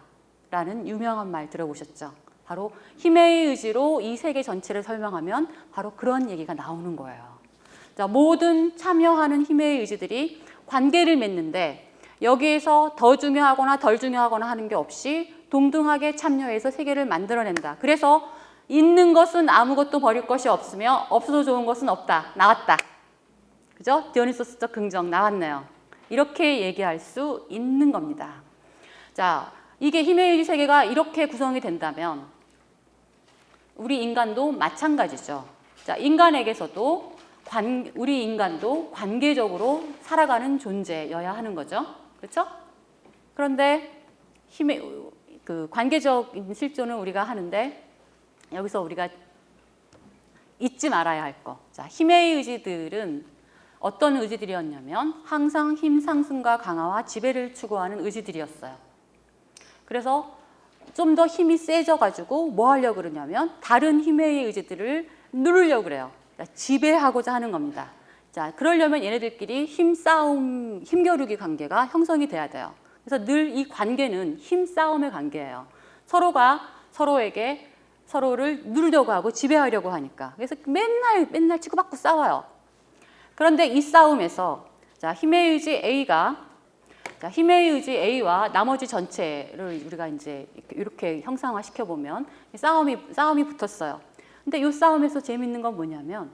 라는 유명한 말 들어보셨죠? 바로 힘의 의지로 이 세계 전체를 설명하면 바로 그런 얘기가 나오는 거예요. 자, 모든 참여하는 힘의 의지들이 관계를 맺는데 여기에서 더 중요하거나 덜 중요하거나 하는 게 없이 동등하게 참여해서 세계를 만들어낸다. 그래서 있는 것은 아무것도 버릴 것이 없으며 없어도 좋은 것은 없다. 나왔다. 그죠? 디오니소스적 긍정 나왔네요. 이렇게 얘기할 수 있는 겁니다. 자, 이게 힘의 의지 세계가 이렇게 구성이 된다면 우리 인간도 마찬가지죠. 자, 인간에게서도 우리 인간도 관계적으로 살아가는 존재여야 하는 거죠. 그렇죠? 그런데 관계적인 실존은 우리가 하는데 여기서 우리가 잊지 말아야 할 거. 자, 힘의 의지들은 어떤 의지들이었냐면 항상 힘 상승과 강화와 지배를 추구하는 의지들이었어요. 그래서 좀 더 힘이 세져가지고 뭐 하려고 그러냐면 다른 힘의 의지들을 누르려고 그래요. 지배하고자 하는 겁니다. 자, 그러려면 얘네들끼리 힘싸움, 힘겨루기 관계가 형성이 돼야 돼요. 그래서 늘 이 관계는 힘싸움의 관계예요. 서로가 서로를 누르려고 하고 지배하려고 하니까. 그래서 맨날 치고받고 싸워요. 그런데 이 싸움에서 자, 힘의 의지 A와 나머지 전체를 우리가 이제 이렇게 형상화 시켜보면 싸움이 붙었어요. 근데 이 싸움에서 재밌는 건 뭐냐면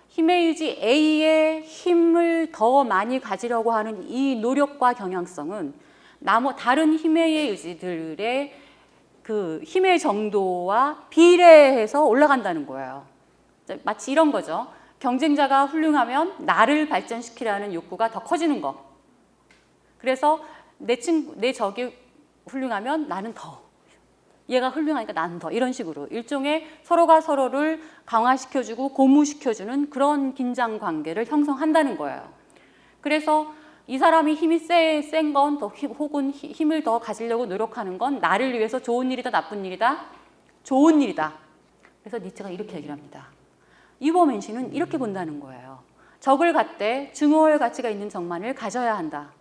힘의 의지 A의 힘을 더 많이 가지려고 하는 이 노력과 경향성은 다른 힘의 의지들의 그 힘의 정도와 비례해서 올라간다는 거예요. 마치 이런 거죠. 경쟁자가 훌륭하면 나를 발전시키라는 욕구가 더 커지는 거. 그래서 내 적이 훌륭하면 나는 더 얘가 훌륭하니까 나는 더, 이런 식으로 일종의 서로가 서로를 강화시켜주고 고무시켜주는 그런 긴장 관계를 형성한다는 거예요. 그래서 이 사람이 힘이 센 건 더 혹은 힘을 더 가지려고 노력하는 건 나를 위해서 좋은 일이다, 나쁜 일이다? 좋은 일이다. 그래서 니체가 이렇게 얘기를 합니다. 이버맨시는 이렇게 본다는 거예요. 적을 갖되 증오할 가치가 있는 적만을 가져야 한다.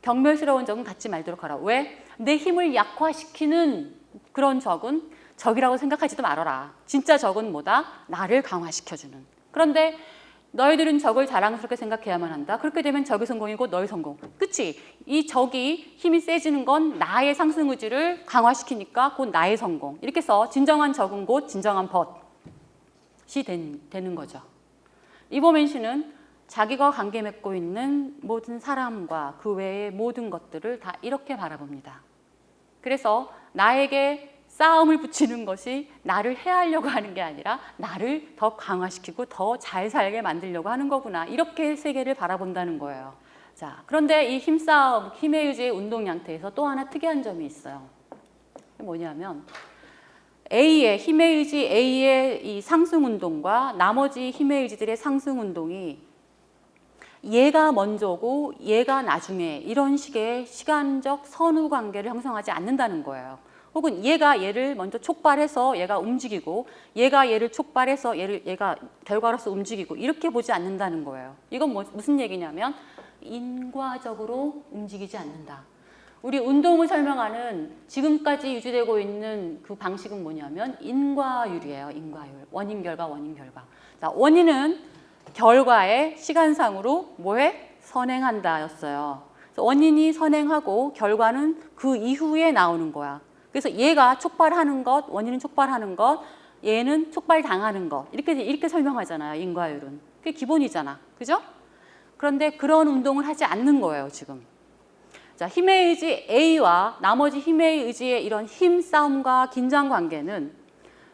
경멸스러운 적은 갖지 말도록 하라. 왜? 내 힘을 약화시키는 그런 적은 적이라고 생각하지도 말아라. 진짜 적은 뭐다? 나를 강화시켜주는. 그런데 너희들은 적을 자랑스럽게 생각해야만 한다. 그렇게 되면 적의 성공이고 너의 성공. 그치? 이 적이 힘이 세지는 건 나의 상승 의지를 강화시키니까 곧 나의 성공. 이렇게 해서 진정한 적은 곧 진정한 벗이 되는 거죠. 이버맨시는 자기가 관계 맺고 있는 모든 사람과 그 외의 모든 것들을 다 이렇게 바라봅니다. 그래서 나에게 싸움을 붙이는 것이 나를 해하려고 하는 게 아니라 나를 더 강화시키고 더 잘 살게 만들려고 하는 거구나. 이렇게 세계를 바라본다는 거예요. 자, 그런데 이 힘싸움, 힘의 의지의 운동 양태에서 또 하나 특이한 점이 있어요. 뭐냐면 A의 힘의 의지, A의 이 상승 운동과 나머지 힘의 의지들의 상승 운동이 얘가 먼저고 얘가 나중에 이런 식의 시간적 선후 관계를 형성하지 않는다는 거예요. 혹은 얘가 얘를 먼저 촉발해서 얘가 움직이고 얘가 얘를 촉발해서 얘가 결과로서 움직이고 이렇게 보지 않는다는 거예요. 이건 무슨 얘기냐면 인과적으로 움직이지 않는다. 우리 운동을 설명하는 지금까지 유지되고 있는 그 방식은 뭐냐면 인과율이에요. 인과율. 원인 결과, 원인 결과. 자, 원인은 결과에 시간상으로 뭐해? 선행한다 였어요. 그래서 원인이 선행하고 결과는 그 이후에 나오는 거야. 그래서 얘가 촉발하는 것, 원인은 촉발하는 것, 얘는 촉발당하는 것. 이렇게 설명하잖아요. 인과율은. 그게 기본이잖아. 그죠? 그런데 그런 운동을 하지 않는 거예요, 지금. 자, 힘의 의지 A와 나머지 힘의 의지의 이런 힘 싸움과 긴장 관계는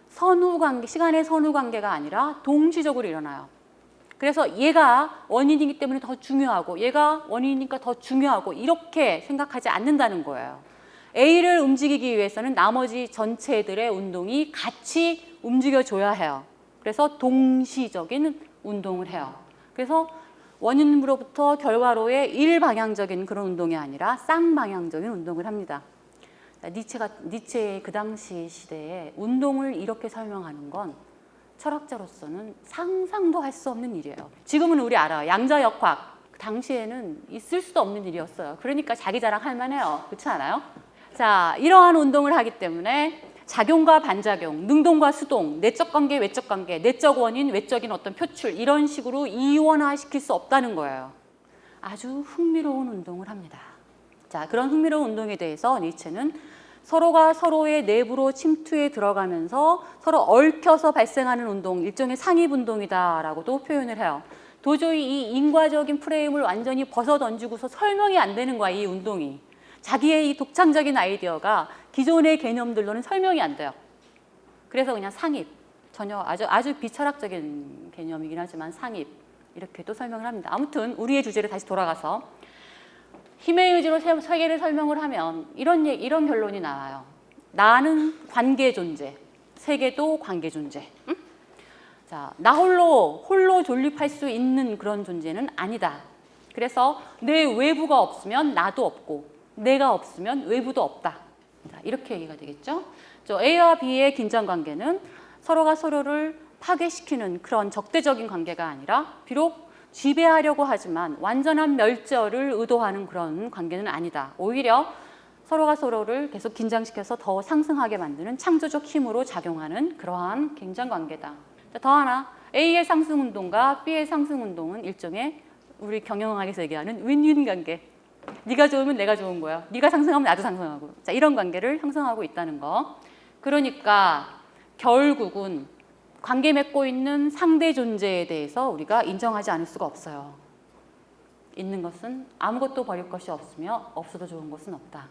선후 관계, 시간의 선후 관계가 아니라 동시적으로 일어나요. 그래서 얘가 원인이기 때문에 더 중요하고 얘가 원인이니까 더 중요하고 이렇게 생각하지 않는다는 거예요. A를 움직이기 위해서는 나머지 전체들의 운동이 같이 움직여줘야 해요. 그래서 동시적인 운동을 해요. 그래서 원인으로부터 결과로의 일방향적인 그런 운동이 아니라 쌍방향적인 운동을 합니다. 니체의 그 당시 시대에 운동을 이렇게 설명하는 건 철학자로서는 상상도 할 수 없는 일이에요. 지금은 우리 알아요. 양자역학. 그 당시에는 있을 수도 없는 일이었어요. 그러니까 자기 자랑할 만해요. 그렇지 않아요? 자, 이러한 운동을 하기 때문에 작용과 반작용, 능동과 수동, 내적 관계, 외적 관계, 내적 원인, 외적인 어떤 표출 이런 식으로 이원화시킬 수 없다는 거예요. 아주 흥미로운 운동을 합니다. 자, 그런 흥미로운 운동에 대해서 니체는 서로가 서로의 내부로 침투해 들어가면서 서로 얽혀서 발생하는 운동, 일종의 상입운동이다라고도 표현을 해요. 도저히 이 인과적인 프레임을 완전히 벗어던지고서 설명이 안 되는 거야, 이 운동이. 자기의 이 독창적인 아이디어가 기존의 개념들로는 설명이 안 돼요. 그래서 그냥 상입, 전혀 아주 비철학적인 개념이긴 하지만 상입, 이렇게 또 설명을 합니다. 아무튼 우리의 주제로 다시 돌아가서 힘의 의지로 세계를 설명을 하면 이런 결론이 나와요. 나는 관계 존재, 세계도 관계 존재. 응? 자, 나 홀로 존립할 수 있는 그런 존재는 아니다. 그래서 내 외부가 없으면 나도 없고 내가 없으면 외부도 없다. 자, 이렇게 얘기가 되겠죠. A와 B의 긴장 관계는 서로가 서로를 파괴시키는 그런 적대적인 관계가 아니라 비록 지배하려고 하지만 완전한 멸절을 의도하는 그런 관계는 아니다. 오히려 서로가 서로를 계속 긴장시켜서 더 상승하게 만드는 창조적 힘으로 작용하는 그러한 긴장 관계다. 더 하나, A의 상승 운동과 B의 상승 운동은 일종의 우리 경영학에서 얘기하는 윈윈 관계. 네가 좋으면 내가 좋은 거야. 네가 상승하면 나도 상승하고. 자, 이런 관계를 형성하고 있다는 거. 그러니까 결국은 관계 맺고 있는 상대 존재에 대해서 우리가 인정하지 않을 수가 없어요. 있는 것은 아무것도 버릴 것이 없으며 없어도 좋은 것은 없다.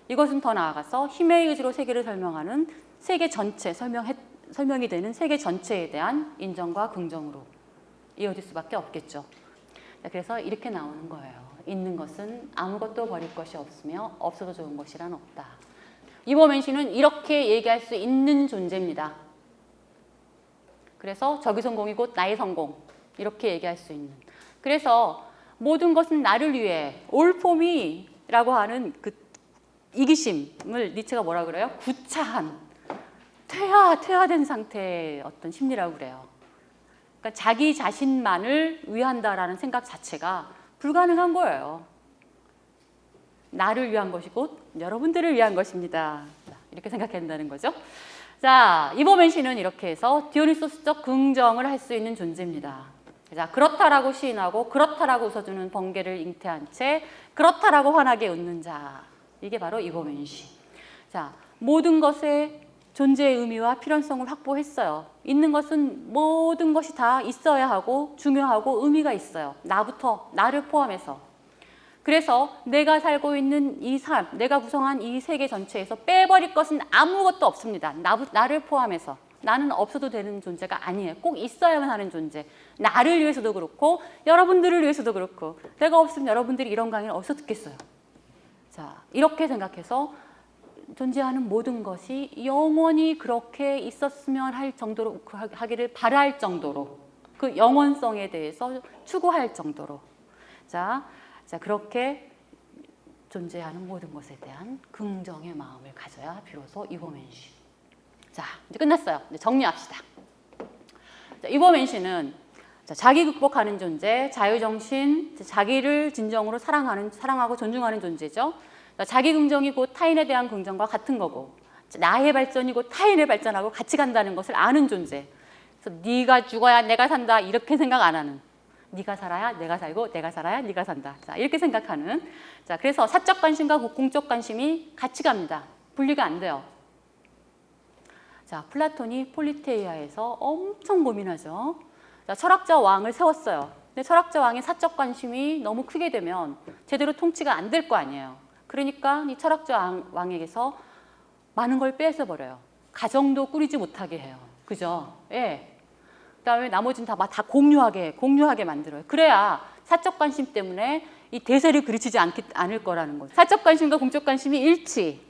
이것은 더 나아가서 힘의 의지로 세계를 설명하는 세계 전체, 설명이 되는 세계 전체에 대한 인정과 긍정으로 이어질 수밖에 없겠죠. 그래서 이렇게 나오는 거예요. 있는 것은 아무것도 버릴 것이 없으며 없어도 좋은 것이란 없다. 이범엔 씨는 이렇게 얘기할 수 있는 존재입니다. 그래서 적의 성공이 곧 나의 성공 이렇게 얘기할 수 있는. 그래서 모든 것은 나를 위해 올포미라고 하는 그 이기심을 니체가 뭐라 그래요? 구차한 퇴화된 상태의 어떤 심리라고 그래요. 그러니까 자기 자신만을 위한다라는 생각 자체가 불가능한 거예요. 나를 위한 것이 곧 여러분들을 위한 것입니다. 이렇게 생각해야 된다는 거죠. 자, 이범엔 씨는 이렇게 해서 디오니소스적 긍정을 할 수 있는 존재입니다. 자, 그렇다라고 시인하고 그렇다라고 웃어주는 번개를 잉태한 채 그렇다라고 환하게 웃는 자. 이게 바로 이범엔 씨. 자, 모든 것의 존재의 의미와 필연성을 확보했어요. 있는 것은 모든 것이 다 있어야 하고 중요하고 의미가 있어요. 나부터, 나를 포함해서. 그래서 내가 살고 있는 이 삶, 내가 구성한 이 세계 전체에서 빼버릴 것은 아무것도 없습니다. 나를 포함해서. 나는 없어도 되는 존재가 아니에요. 꼭 있어야만 하는 존재. 나를 위해서도 그렇고 여러분들을 위해서도 그렇고 내가 없으면 여러분들이 이런 강의를 어디서 듣겠어요. 자, 이렇게 생각해서 존재하는 모든 것이 영원히 그렇게 있었으면 할 정도로 하기를 바랄 정도로 그 영원성에 대해서 추구할 정도로 자 그렇게 존재하는 모든 것에 대한 긍정의 마음을 가져야 비로소 이범엔 씨. 자, 이제 끝났어요. 이제 정리합시다. 자, 이범엔 씨는 자기 극복하는 존재, 자유정신, 자기를 진정으로 사랑하고 존중하는 존재죠. 자기 긍정이 곧 타인에 대한 긍정과 같은 거고 나의 발전이 곧 타인의 발전하고 같이 간다는 것을 아는 존재. 그래서 네가 죽어야 내가 산다 이렇게 생각 안 하는 네가 살아야 내가 살고 내가 살아야 네가 산다. 자, 이렇게 생각하는. 자, 그래서 사적 관심과 공적 관심이 같이 갑니다. 분리가 안 돼요. 자, 플라톤이 폴리테이아에서 엄청 고민하죠. 자, 철학자 왕을 세웠어요. 근데 철학자 왕의 사적 관심이 너무 크게 되면 제대로 통치가 안 될 거 아니에요. 그러니까 이 철학자 왕에게서 많은 걸 뺏어 버려요. 가정도 꾸리지 못하게 해요. 그죠? 예. 그다음에 나머지는 다 공유하게 만들어요. 그래야 사적 관심 때문에 이 대세를 그르치지 않을 거라는 거죠. 사적 관심과 공적 관심이 일치.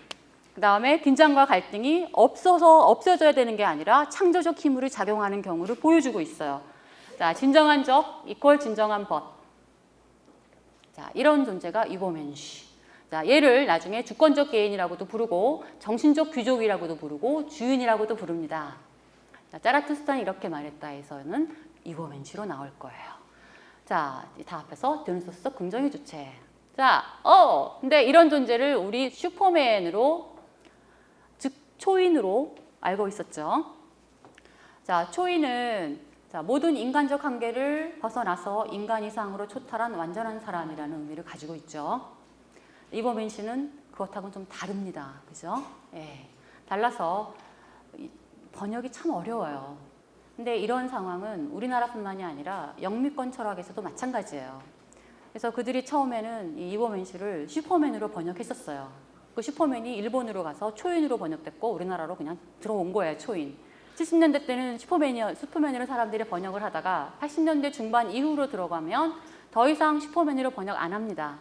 그다음에 긴장과 갈등이 없어져야 되는 게 아니라 창조적 힘으로 작용하는 경우를 보여주고 있어요. 자, 진정한 적 이퀄 진정한 벗. 자, 이런 존재가 이범엔 씨. 자, 얘를 나중에 주권적 개인이라고도 부르고 정신적 귀족이라고도 부르고 주인이라고도 부릅니다. 자, 자라투스트라는 이렇게 말했다에서는 이범엔 씨로 나올 거예요. 자, 다 앞에서 디오니소스적 긍정의 주체. 자, 근데 이런 존재를 우리 슈퍼맨으로 즉 초인으로 알고 있었죠. 자, 초인은 모든 인간적 한계를 벗어나서 인간 이상으로 초탈한 완전한 사람이라는 의미를 가지고 있죠. 이범엔 씨는 그렇다고는 좀 다릅니다. 그죠? 예. 달라서 번역이 참 어려워요. 근데 이런 상황은 우리나라뿐만이 아니라 영미권 철학에서도 마찬가지예요. 그래서 그들이 처음에는 이 이범엔 씨를 슈퍼맨으로 번역했었어요. 그 슈퍼맨이 일본으로 가서 초인으로 번역됐고 우리나라로 그냥 들어온 거예요. 초인. 70년대 때는 슈퍼맨으로 사람들이 번역을 하다가 80년대 중반 이후로 들어가면 더 이상 슈퍼맨으로 번역 안 합니다.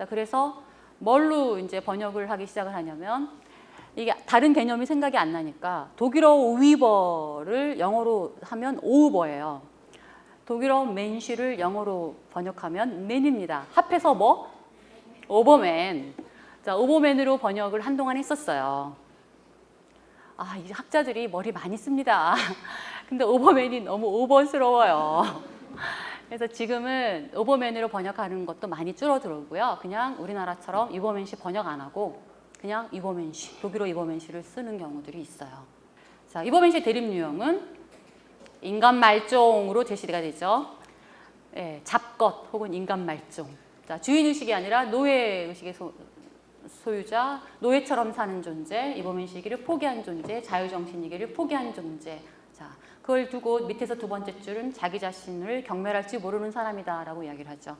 그래서 뭘로 이제 번역을 하기 시작을 하냐면 이게 다른 개념이 생각이 안 나니까 독일어 위버를 영어로 하면 오우버예요. 독일어 맨쉬를 영어로 번역하면 맨입니다. 합해서 뭐? 오버맨. 자, 오버맨으로 번역을 한동안 했었어요. 아, 이 학자들이 머리 많이 씁니다. 근데 오버맨이 너무 오버스러워요. 그래서 지금은 오버맨으로 번역하는 것도 많이 줄어들고요. 그냥 우리나라처럼 이범엔 씨 번역 안 하고 그냥 이범엔 씨, 독일어 이범엔 씨를 쓰는 경우들이 있어요. 자, 이범엔 씨의 대립 유형은 인간 말종으로 제시가 되죠. 예, 잡것 혹은 인간 말종. 자, 주인 의식이 아니라 노예 의식의 소유자, 노예처럼 사는 존재, 이범엔 씨에게를 포기한 존재, 자유정신이기를 포기한 존재. 자, 그걸 두고 밑에서 두 번째 줄은 자기 자신을 경멸할지 모르는 사람이다라고 이야기를 하죠.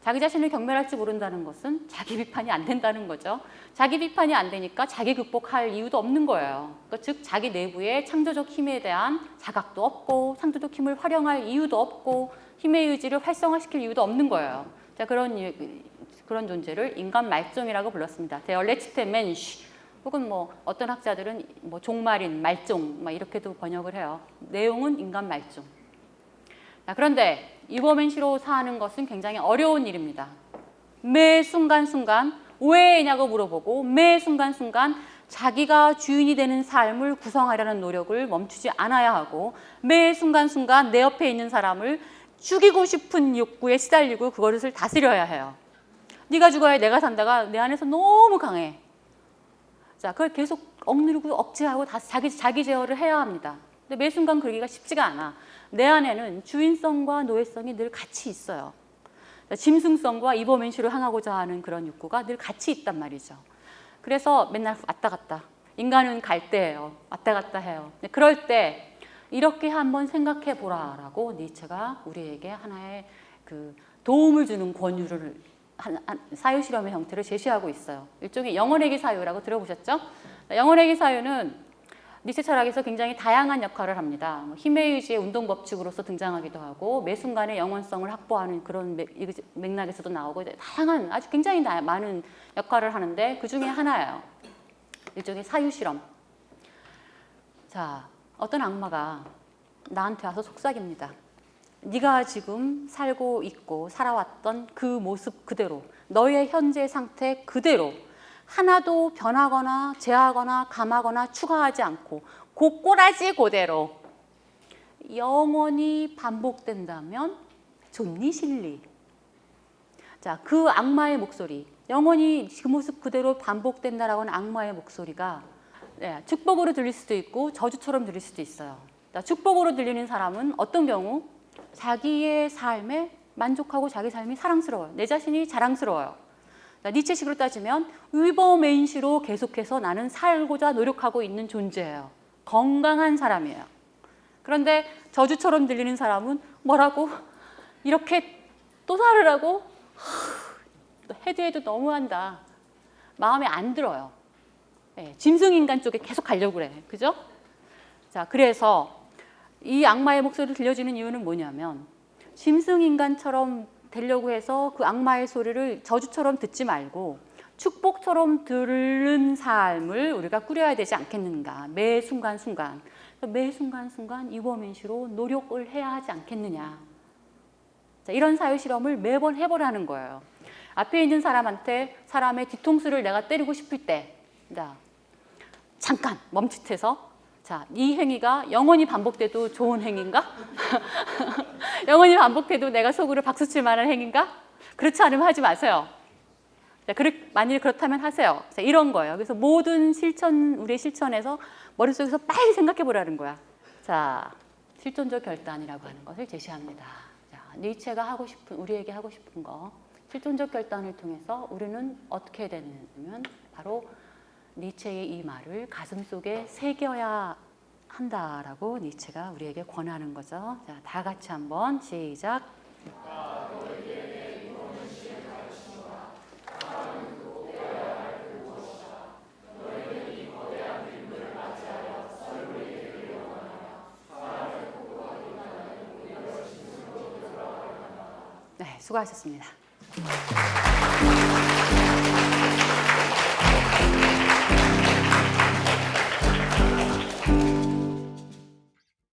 자기 자신을 경멸할지 모른다는 것은 자기 비판이 안 된다는 거죠. 자기 비판이 안 되니까 자기 극복할 이유도 없는 거예요. 그러니까 즉 자기 내부의 창조적 힘에 대한 자각도 없고 창조적 힘을 활용할 이유도 없고 힘의 의지를 활성화시킬 이유도 없는 거예요. 자, 그런 존재를 인간 말종이라고 불렀습니다. Der letzte Mensch 혹은 뭐 어떤 학자들은 뭐 종말인, 말종 막 이렇게도 번역을 해요. 내용은 인간 말종. 자, 그런데 이버맨시로 사는 것은 굉장히 어려운 일입니다. 매 순간순간 왜냐고 물어보고 매 순간순간 자기가 주인이 되는 삶을 구성하려는 노력을 멈추지 않아야 하고 매 순간순간 내 옆에 있는 사람을 죽이고 싶은 욕구에 시달리고 그것을 다스려야 해요. 네가 죽어야 내가 산다가 내 안에서 너무 강해. 자, 그걸 계속 억누르고 억제하고 자기 제어를 해야 합니다. 근데 매 순간 그러기가 쉽지가 않아. 내 안에는 주인성과 노예성이 늘 같이 있어요. 짐승성과 이버맨시로 향하고자 하는 그런 욕구가 늘 같이 있단 말이죠. 그래서 맨날 왔다 갔다. 인간은 갈대예요. 왔다 갔다 해요. 그럴 때 이렇게 한번 생각해 보라라고 니체가 우리에게 하나의 그 도움을 주는 권유를 사유 실험의 형태를 제시하고 있어요. 일종의 영혼회귀 사유라고 들어보셨죠? 영혼회귀 사유는 니체 철학에서 굉장히 다양한 역할을 합니다. 힘의 의지의 운동 법칙으로서 등장하기도 하고 매 순간의 영원성을 확보하는 그런 맥락에서도 나오고 다양한 아주 굉장히 많은 역할을 하는데 그 중에 하나예요. 일종의 사유 실험. 자, 어떤 악마가 나한테 와서 속삭입니다. 네가 지금 살고 있고 살아왔던 그 모습 그대로 너의 현재 상태 그대로 하나도 변하거나 제하거나 감하거나 추가하지 않고 그 꼬라지 그대로 영원히 반복된다면 좋니 싫니? 자, 그 악마의 목소리 영원히 그 모습 그대로 반복된다라고 하는 악마의 목소리가 축복으로 들릴 수도 있고 저주처럼 들릴 수도 있어요. 자, 축복으로 들리는 사람은 어떤 경우? 자기의 삶에 만족하고 자기 삶이 사랑스러워요. 내 자신이 자랑스러워요. 니체식으로 따지면 위버맨시로 계속해서 나는 살고자 노력하고 있는 존재예요. 건강한 사람이에요. 그런데 저주처럼 들리는 사람은 뭐라고? 이렇게 또 살으라고? 해도 너무한다. 마음에 안 들어요. 네, 짐승인간 쪽에 계속 가려고 그래. 그죠? 자, 그래서 이 악마의 목소리를 들려주는 이유는 뭐냐면 짐승인간처럼 되려고 해서 그 악마의 소리를 저주처럼 듣지 말고 축복처럼 들은 삶을 우리가 꾸려야 되지 않겠는가. 매 순간순간 이버맨시로 노력을 해야 하지 않겠느냐. 자, 이런 사유 실험을 매번 해보라는 거예요. 앞에 있는 사람한테 사람의 뒤통수를 내가 때리고 싶을 때 자, 잠깐 멈칫해서 자, 이 행위가 영원히 반복돼도 좋은 행위인가? 영원히 반복돼도 내가 속으로 박수칠 만한 행위인가? 그렇지 않으면 하지 마세요. 자, 만일 그렇다면 하세요. 자, 이런 거예요. 그래서 모든 우리의 실천에서 머릿속에서 빨리 생각해 보라는 거야. 자, 실존적 결단이라고 하는 것을 제시합니다. 자, 니체가 우리에게 하고 싶은 거. 실존적 결단을 통해서 우리는 어떻게 되냐면 바로 니체의 이 말을 가슴속에 새겨야 한다라고 니체가 우리에게 권하는 거죠. 자, 다 같이 한번 시작. 네, 수고하셨습니다.